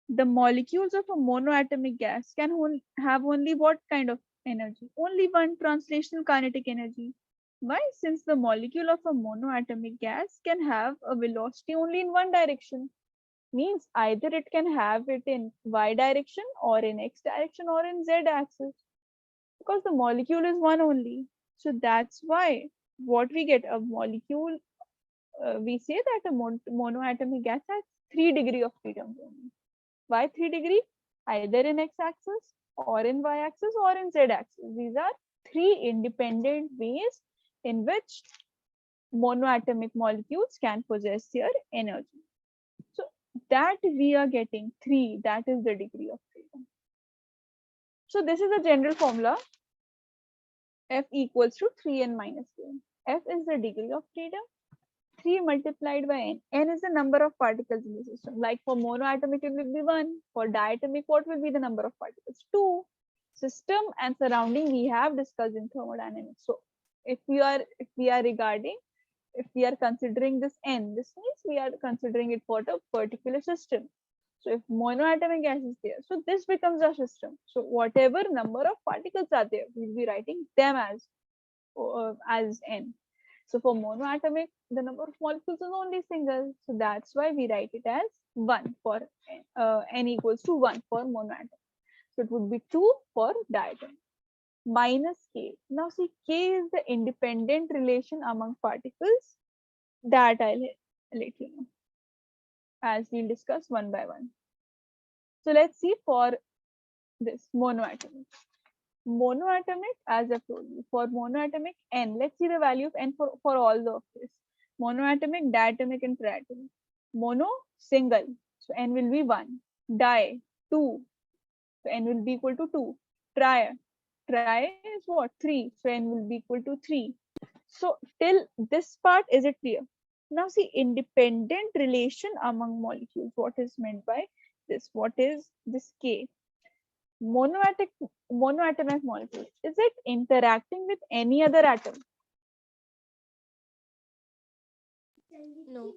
the molecules of a monoatomic gas can have only what kind of energy? Only one translational kinetic energy. Why? Since the molecule of a monoatomic gas can have a velocity only in one direction. Means either it can have it in y direction or in x direction or in z axis. Because the molecule is one only. So that's why what we get a molecule, we say that a monoatomic gas has 3 degrees of freedom only. Why 3 degree? Either in x-axis or in y-axis or in z-axis. These are 3 independent ways in which monoatomic molecules can possess their energy. So that we are getting 3, that is the degree of freedom. So this is a general formula. F equals to 3n minus k. F is the degree of freedom. 3 multiplied by n. N is the number of particles in the system. Like for monoatomic, it will be 1. For diatomic, what will be the number of particles? 2. System and surrounding we have discussed in thermodynamics. So if we are considering this n, this means we are considering it for a particular system. So if monoatomic gas is there, so this becomes our system. So whatever number of particles are there, we'll be writing them as n. So for monoatomic, the number of molecules is only single. So that's why we write it as 1 for n equals to 1 for monoatomic. So it would be 2 for diatomic. Minus k. Now see, k is the independent relation among particles that I'll let you know as we'll discuss one by one. So let's see for this monoatomic. Monoatomic, as I've told you, for monoatomic n, let's see the value of n for all of this. Monoatomic, diatomic, and triatomic. Mono, single, so n will be 1. Di, 2, so n will be equal to 2. Tri is what? 3, so n will be equal to 3. So till this part, is it clear? Now see, independent relation among molecules. What is meant by this? What is this K? Monoatomic molecule, is it interacting with any other atom? No.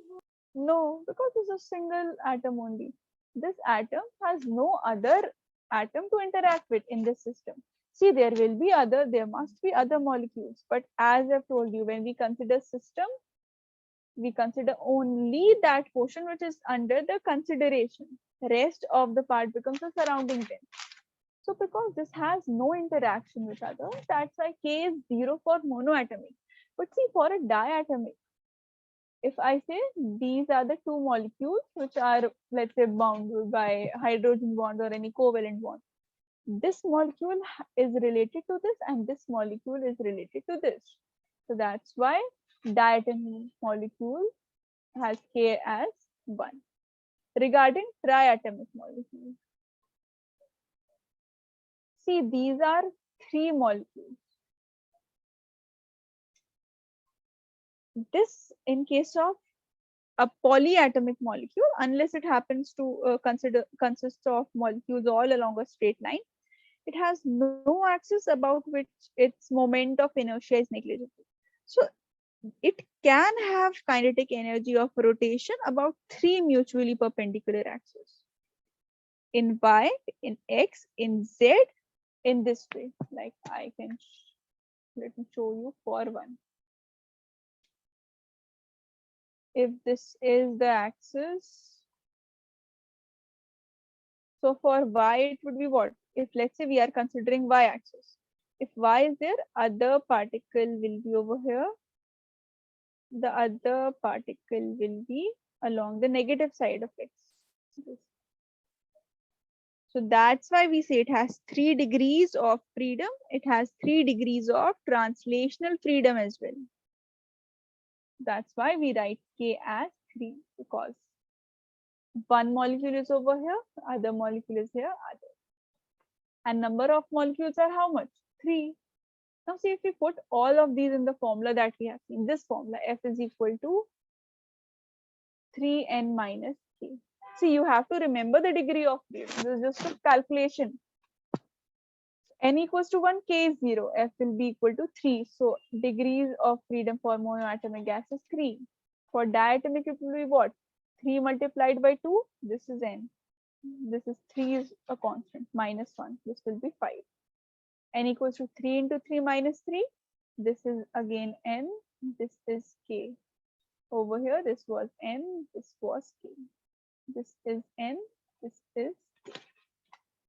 No, because it's a single atom only. This atom has no other atom to interact with in this system. See, there must be other molecules, but as I've told you, when we consider system, we consider only that portion which is under the consideration. Rest of the part becomes a surrounding thing. So because this has no interaction with other, that's why K is 0 for monoatomic. But see, for a diatomic, if I say these are the two molecules which are, let's say, bound by hydrogen bond or any covalent bond, this molecule is related to this and this molecule is related to this. So that's why diatomic molecule has K as 1. Regarding triatomic molecules, see, these are 3 molecules. This, in case of a polyatomic molecule, unless it happens to consist of molecules all along a straight line, it has no axis about which its moment of inertia is negligible. So it can have kinetic energy of rotation about 3 mutually perpendicular axes. In Y, in X, in Z, in this way. Like I can, let me show you for one. If this is the axis, so for Y it would be what? If let's say we are considering Y axis, if Y is there, other particle will be over here. The other particle will be along the negative side of X. So that's why we say it has 3 degrees of freedom. It has 3 degrees of translational freedom as well. That's why we write K as 3, because one molecule is over here, other molecule is here, other. And number of molecules are how much? 3. Now see, if we put all of these in the formula that we have seen, this formula, F is equal to 3n minus K. See, you have to remember the degree of freedom. This is just a calculation. N equals to 1, K is 0, F will be equal to 3. So degrees of freedom for monoatomic gas is 3. For diatomic, it will be what? 3 multiplied by 2, this is N. This is 3 is a constant, minus 1, this will be 5. N equals to 3 into 3 minus 3, this is again N, this is K. Over here, this was N, this was K. This is N, this is K.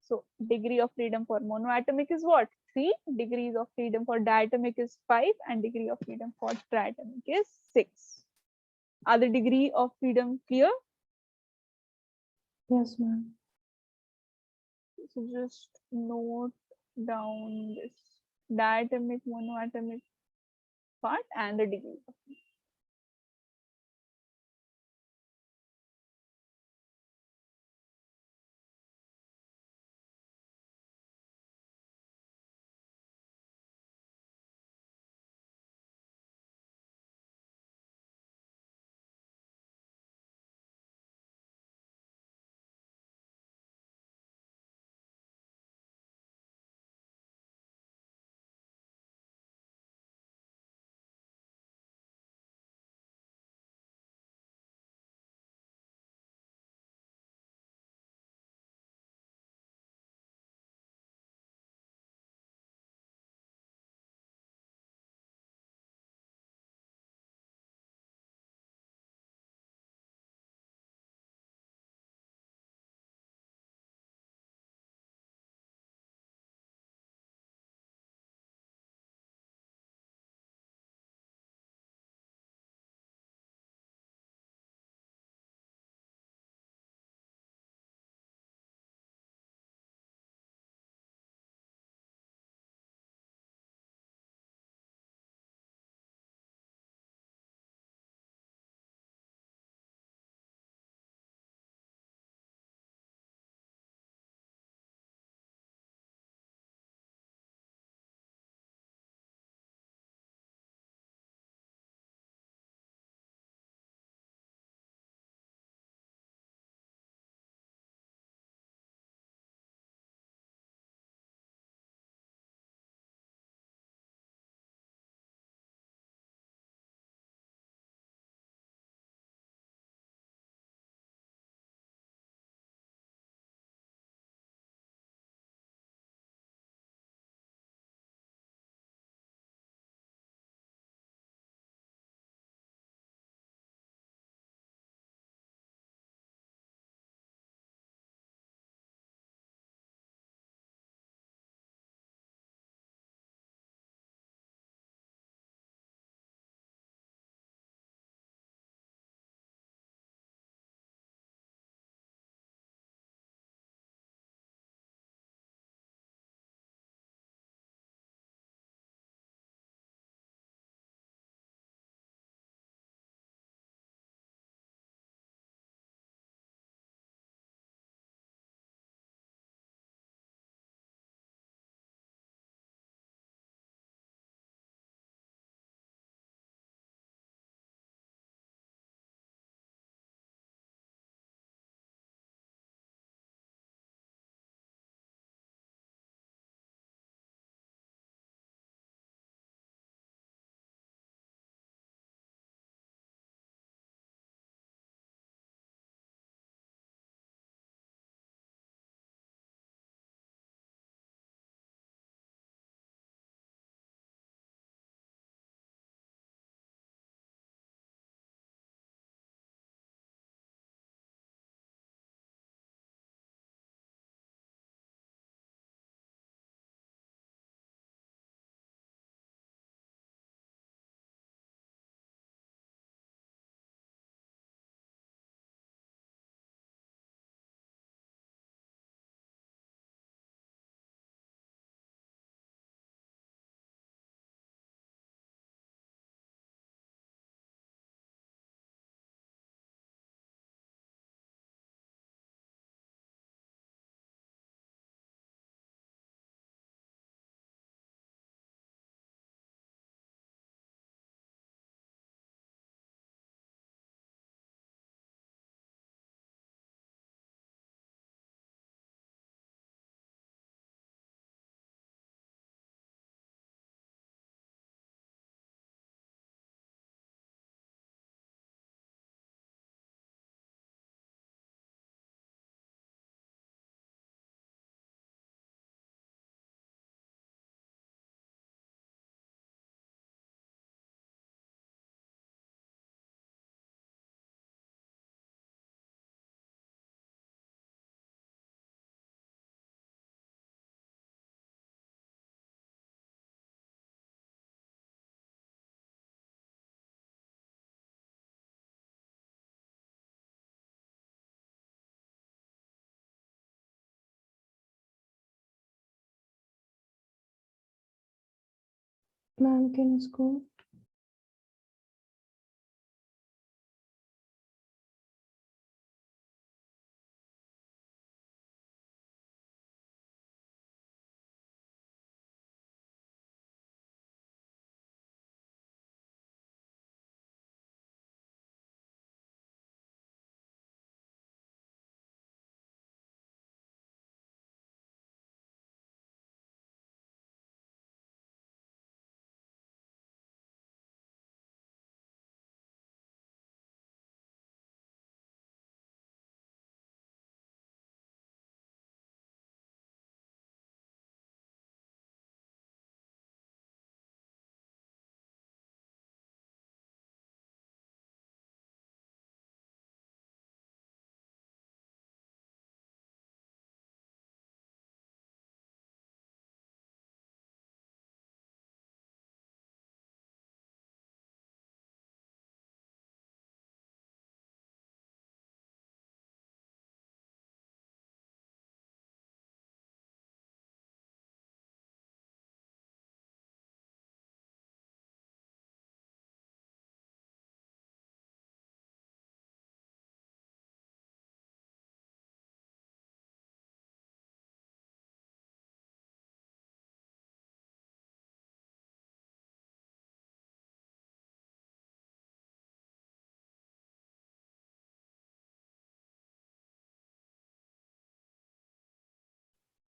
So degree of freedom for monoatomic is what? 3. Degrees of freedom for diatomic is 5, and degree of freedom for triatomic is 6. Are the degree of freedom clear? Yes, ma'am. So just note down this diatomic, monoatomic part and the degree of freedom. Ma'am, can you go?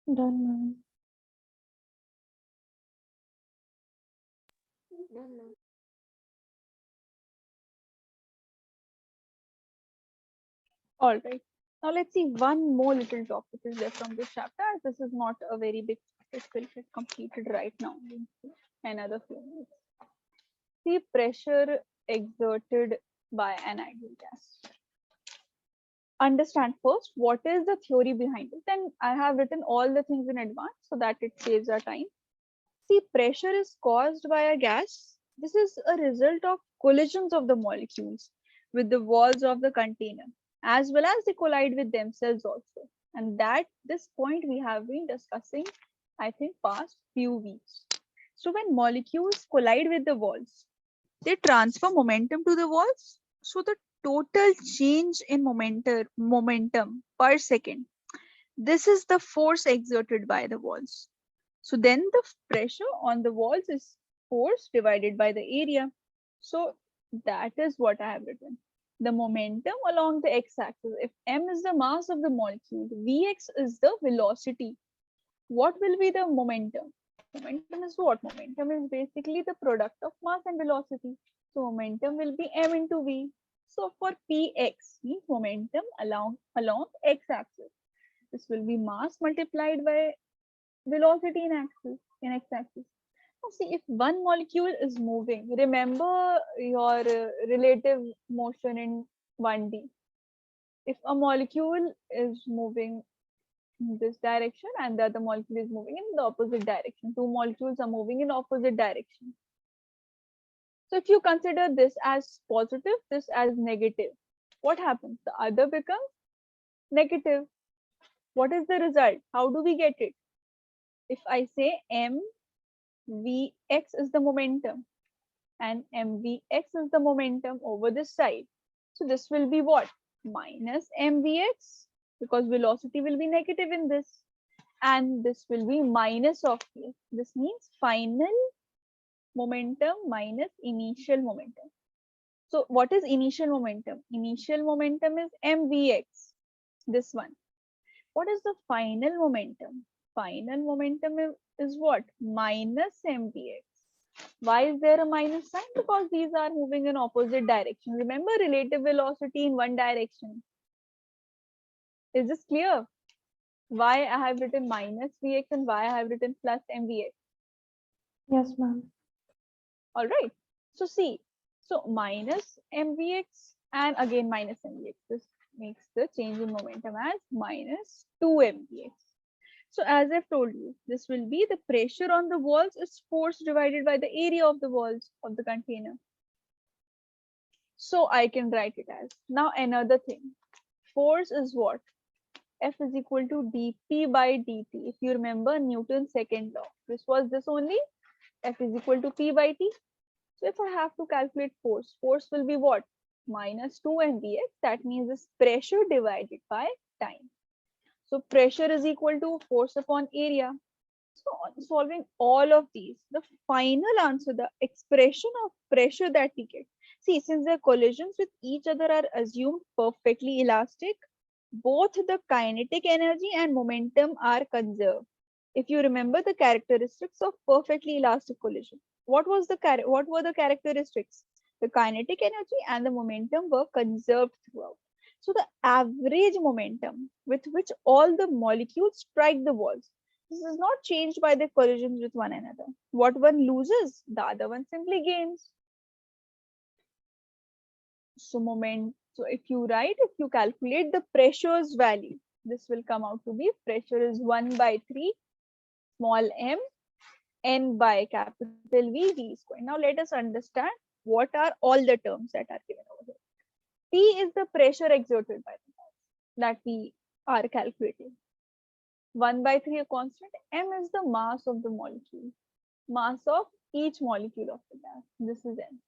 Done, ma'am. Done, ma'am. All right. Now let's see one more little topic is there from this chapter. This is not a very big topic. It will get completed right now. Another few minutes. See pressure exerted by an ideal gas. Understand first what is the theory behind it. And I have written all the things in advance so that it saves our time. See, pressure is caused by a gas. This is a result of collisions of the molecules with the walls of the container, as well as they collide with themselves also. And that this point we have been discussing, I think, past few weeks. So when molecules collide with the walls, they transfer momentum to the walls. So the total change in momentum per second, this is the force exerted by the walls. So then the pressure on the walls is force divided by the area. So that is what I have written. The momentum along the x-axis. If m is the mass of the molecule, vx is the velocity. What will be the momentum? Momentum is what? Momentum is basically the product of mass and velocity. So momentum will be m into v. So for px means momentum along x-axis. This will be mass multiplied by velocity in x-axis. Now see, if one molecule is moving, remember your relative motion in 1D. If a molecule is moving in this direction and the other molecule is moving in the opposite direction, two molecules are moving in opposite direction. So if you consider this as positive, this as negative, what happens? The other becomes negative. What is the result? How do we get it? If I say m Vx is the momentum and mvx is the momentum over this side. So this will be what? Minus mvx, because velocity will be negative in this. And this will be minus of this. This means final momentum minus initial momentum. So what is initial momentum? Initial momentum is mvx, this one. What is the final momentum? Final momentum is what? Minus mvx. Why is there a minus sign? Because these are moving in opposite direction. Remember relative velocity in one direction. Is this clear? Why I have written minus vx and why I have written plus mvx? Yes, ma'am. All right. So see, so minus mvx and again minus mvx. This makes the change in momentum as minus 2 mvx. So as I've told you, this will be the pressure on the walls is force divided by the area of the walls of the container. So I can write it as, now another thing, force is what? F is equal to dp by dt. If you remember Newton's second law, this was this only. F is equal to P by T. So if I have to calculate force, force will be what? Minus 2 mvx. That means this pressure divided by time. So pressure is equal to force upon area. So on solving all of these, the final answer, the expression of pressure that we get. See, since the collisions with each other are assumed perfectly elastic, both the kinetic energy and momentum are conserved. If you remember the characteristics of perfectly elastic collision, what were the characteristics? The kinetic energy and the momentum were conserved throughout. So the average momentum with which all the molecules strike the walls, this is not changed by the collisions with one another. What one loses, the other one simply gains. So if you calculate the pressure's value, this will come out to be pressure is 1 by 3 small m n by capital V square. Now let us understand what are all the terms that are given over here. P is the pressure exerted by the gas that we are calculating. 1 by 3 a constant. M is the mass of the molecule. Mass of each molecule of the gas. This is M.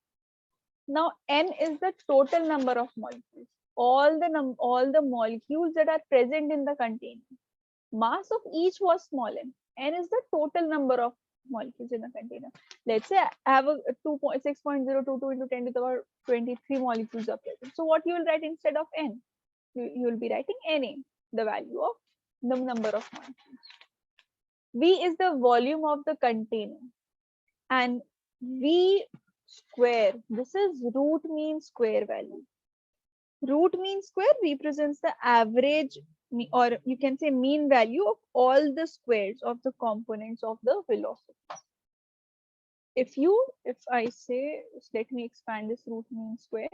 Now N is the total number of molecules. All the molecules that are present in the container. Mass of each was small m. N is the total number of molecules in the container. Let's say I have a 6.022 into 10 to the power 23 molecules are present. So what you will write instead of N? You will be writing Na, the value of the number of molecules. V is the volume of the container. And V square, this is root mean square value. Root mean square represents the average, or you can say mean value of all the squares of the components of the velocity. If I say, let me expand this root mean square.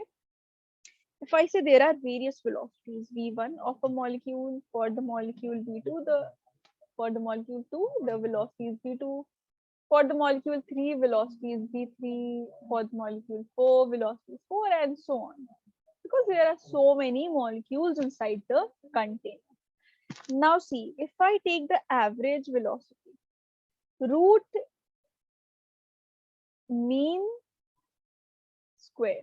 If I say there are various velocities, V1 of a molecule, for the molecule V2, for the molecule 2, the velocity is V2. For the molecule 3, velocity is V3. For the molecule 4, velocity is 4, and so on. Because there are so many molecules inside the container. Now see, if I take the average velocity, root mean square.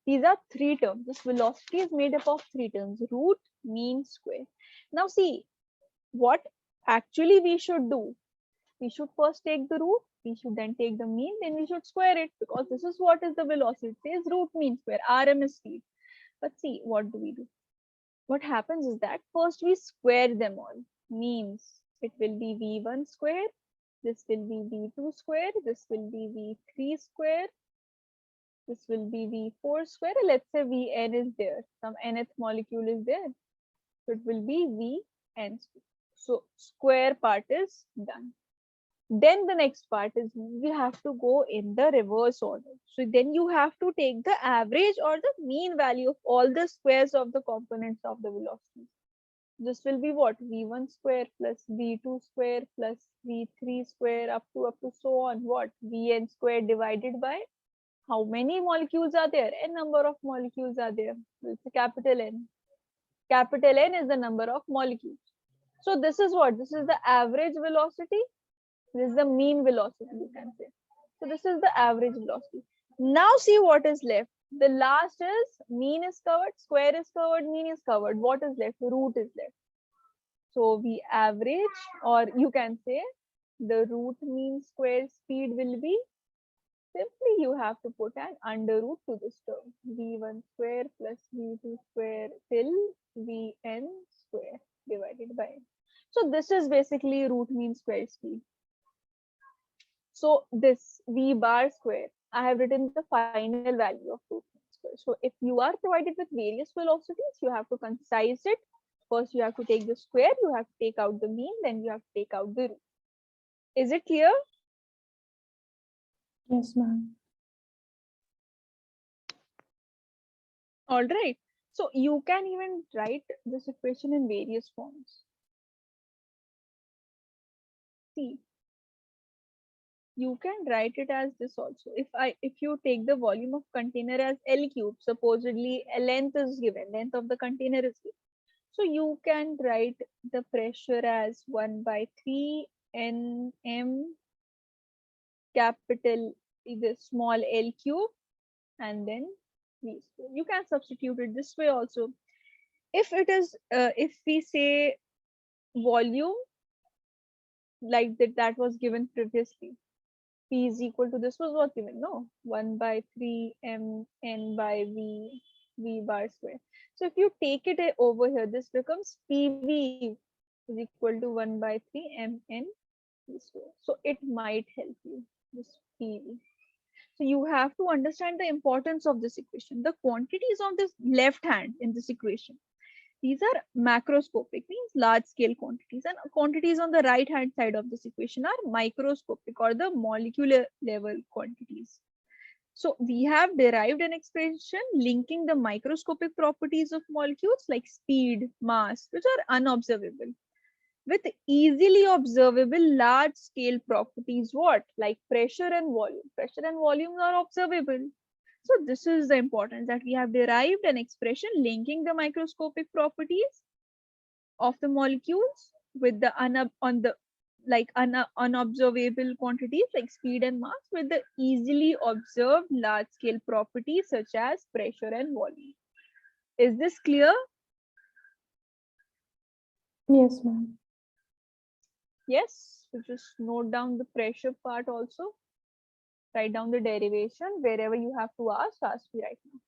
These are three terms. This velocity is made up of three terms: root, mean, square. Now see, what actually we should do? We should first take the root, we should then take the mean, then we should square it, because this is what is the velocity. It says root mean square, RMS speed. But see, what do? What happens is that first we square them all. Means it will be V1 square, this will be V2 square, this will be V3 square, this will be V4 square. Let's say Vn is there, some nth molecule is there, so it will be Vn square. So square part is done. Then the next part is we have to go in the reverse order. So then you have to take the average or the mean value of all the squares of the components of the velocity. This will be what? V1 square plus V2 square plus V3 square up to so on. What? Vn square divided by how many molecules are there? N number of molecules are there. It's a capital N. Capital N is the number of molecules. So this is what? This is the average velocity. This is the mean velocity, you can say. So this is the average velocity. Now see what is left. The last is mean is covered, square is covered, mean is covered. What is left? Root is left. So we average, or you can say the root mean square speed will be, simply you have to put an under root to this term. V1 square plus V2 square till Vn square divided by n. So this is basically root mean square speed. So this V bar square, I have written the final value of root mean square. So if you are provided with various velocities, you have to concise it. First, you have to take the square, you have to take out the mean, then you have to take out the root. Is it clear? Yes, ma'am. All right. So you can even write this equation in various forms. See, you can write it as this also. If you take the volume of container as L cube, supposedly a length is given, length of the container is given. So you can write the pressure as 1 by 3 nm capital either small L cube and then V square. You can substitute it this way also. If it is, if we say volume like that was given previously, P is equal to, this was what given, no? 1 by 3 m n by v bar square. So if you take it over here, this becomes PV is equal to 1 by 3 m n v square. So it might help you, this PV. So you have to understand the importance of this equation. The quantities on this left hand in this equation, these are macroscopic, means large scale quantities, and quantities on the right hand side of this equation are microscopic or the molecular level quantities. So we have derived an expression linking the microscopic properties of molecules like speed, mass, which are unobservable, with easily observable large scale properties, what, like pressure and volume. Pressure and volume are observable. So this is the importance, that we have derived an expression linking the microscopic properties of the molecules with the unobservable quantities like speed and mass, with the easily observed large scale properties such as pressure and volume. Is this clear? Yes, ma'am. Yes. So just note down the pressure part also. Write down the derivation. Wherever you have to ask me right now.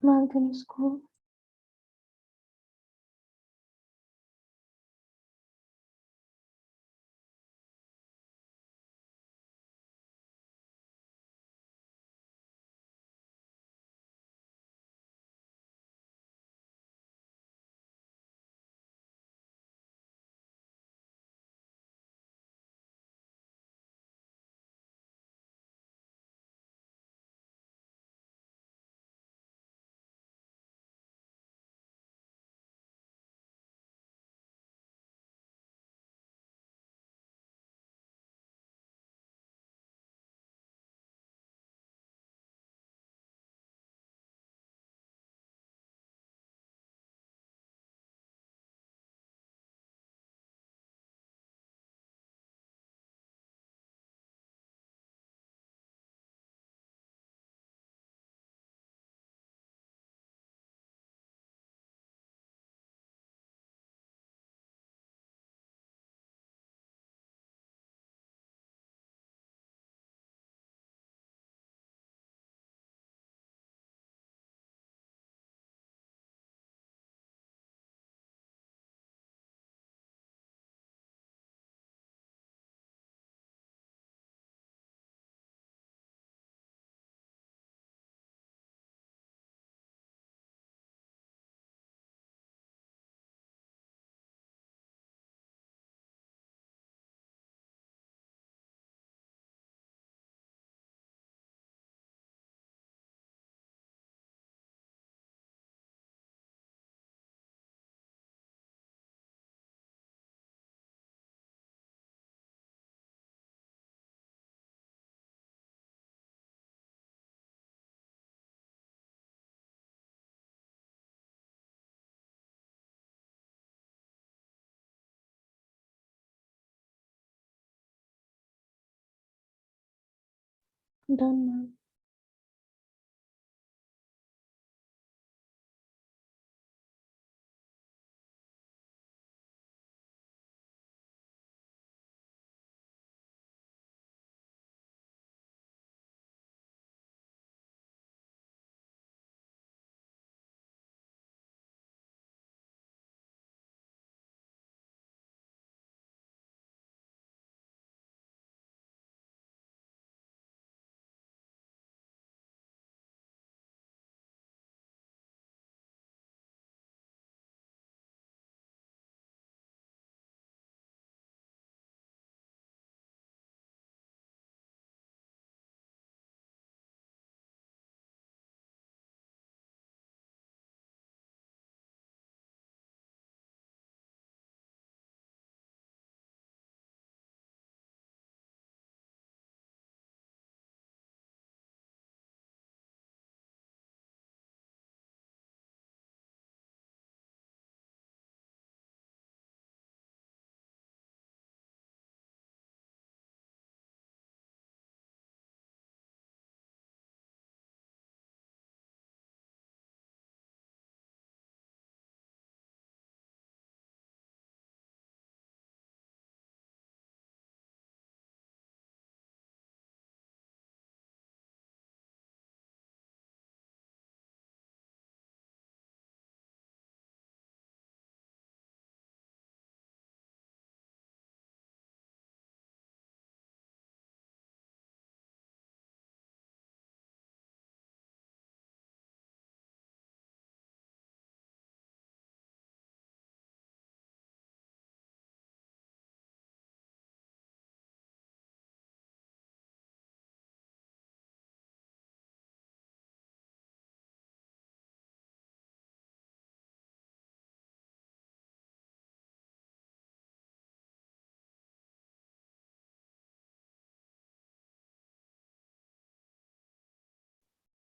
Ma'am, finish school. Done, ma'am.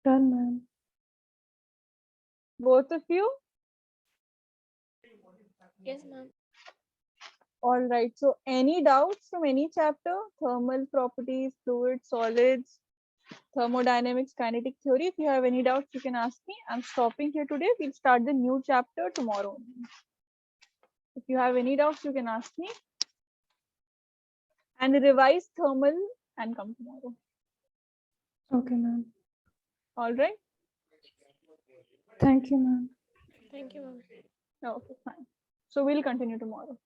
Done, ma'am. Both of you? Yes, ma'am. All right. So any doubts from any chapter? Thermal properties, fluids, solids, thermodynamics, kinetic theory. If you have any doubts, you can ask me. I'm stopping here today. We'll start the new chapter tomorrow. If you have any doubts, you can ask me. And revise thermal and come tomorrow. Okay, ma'am. All right. Thank you, ma'am. Thank you, ma'am. Okay, fine. So we'll continue tomorrow.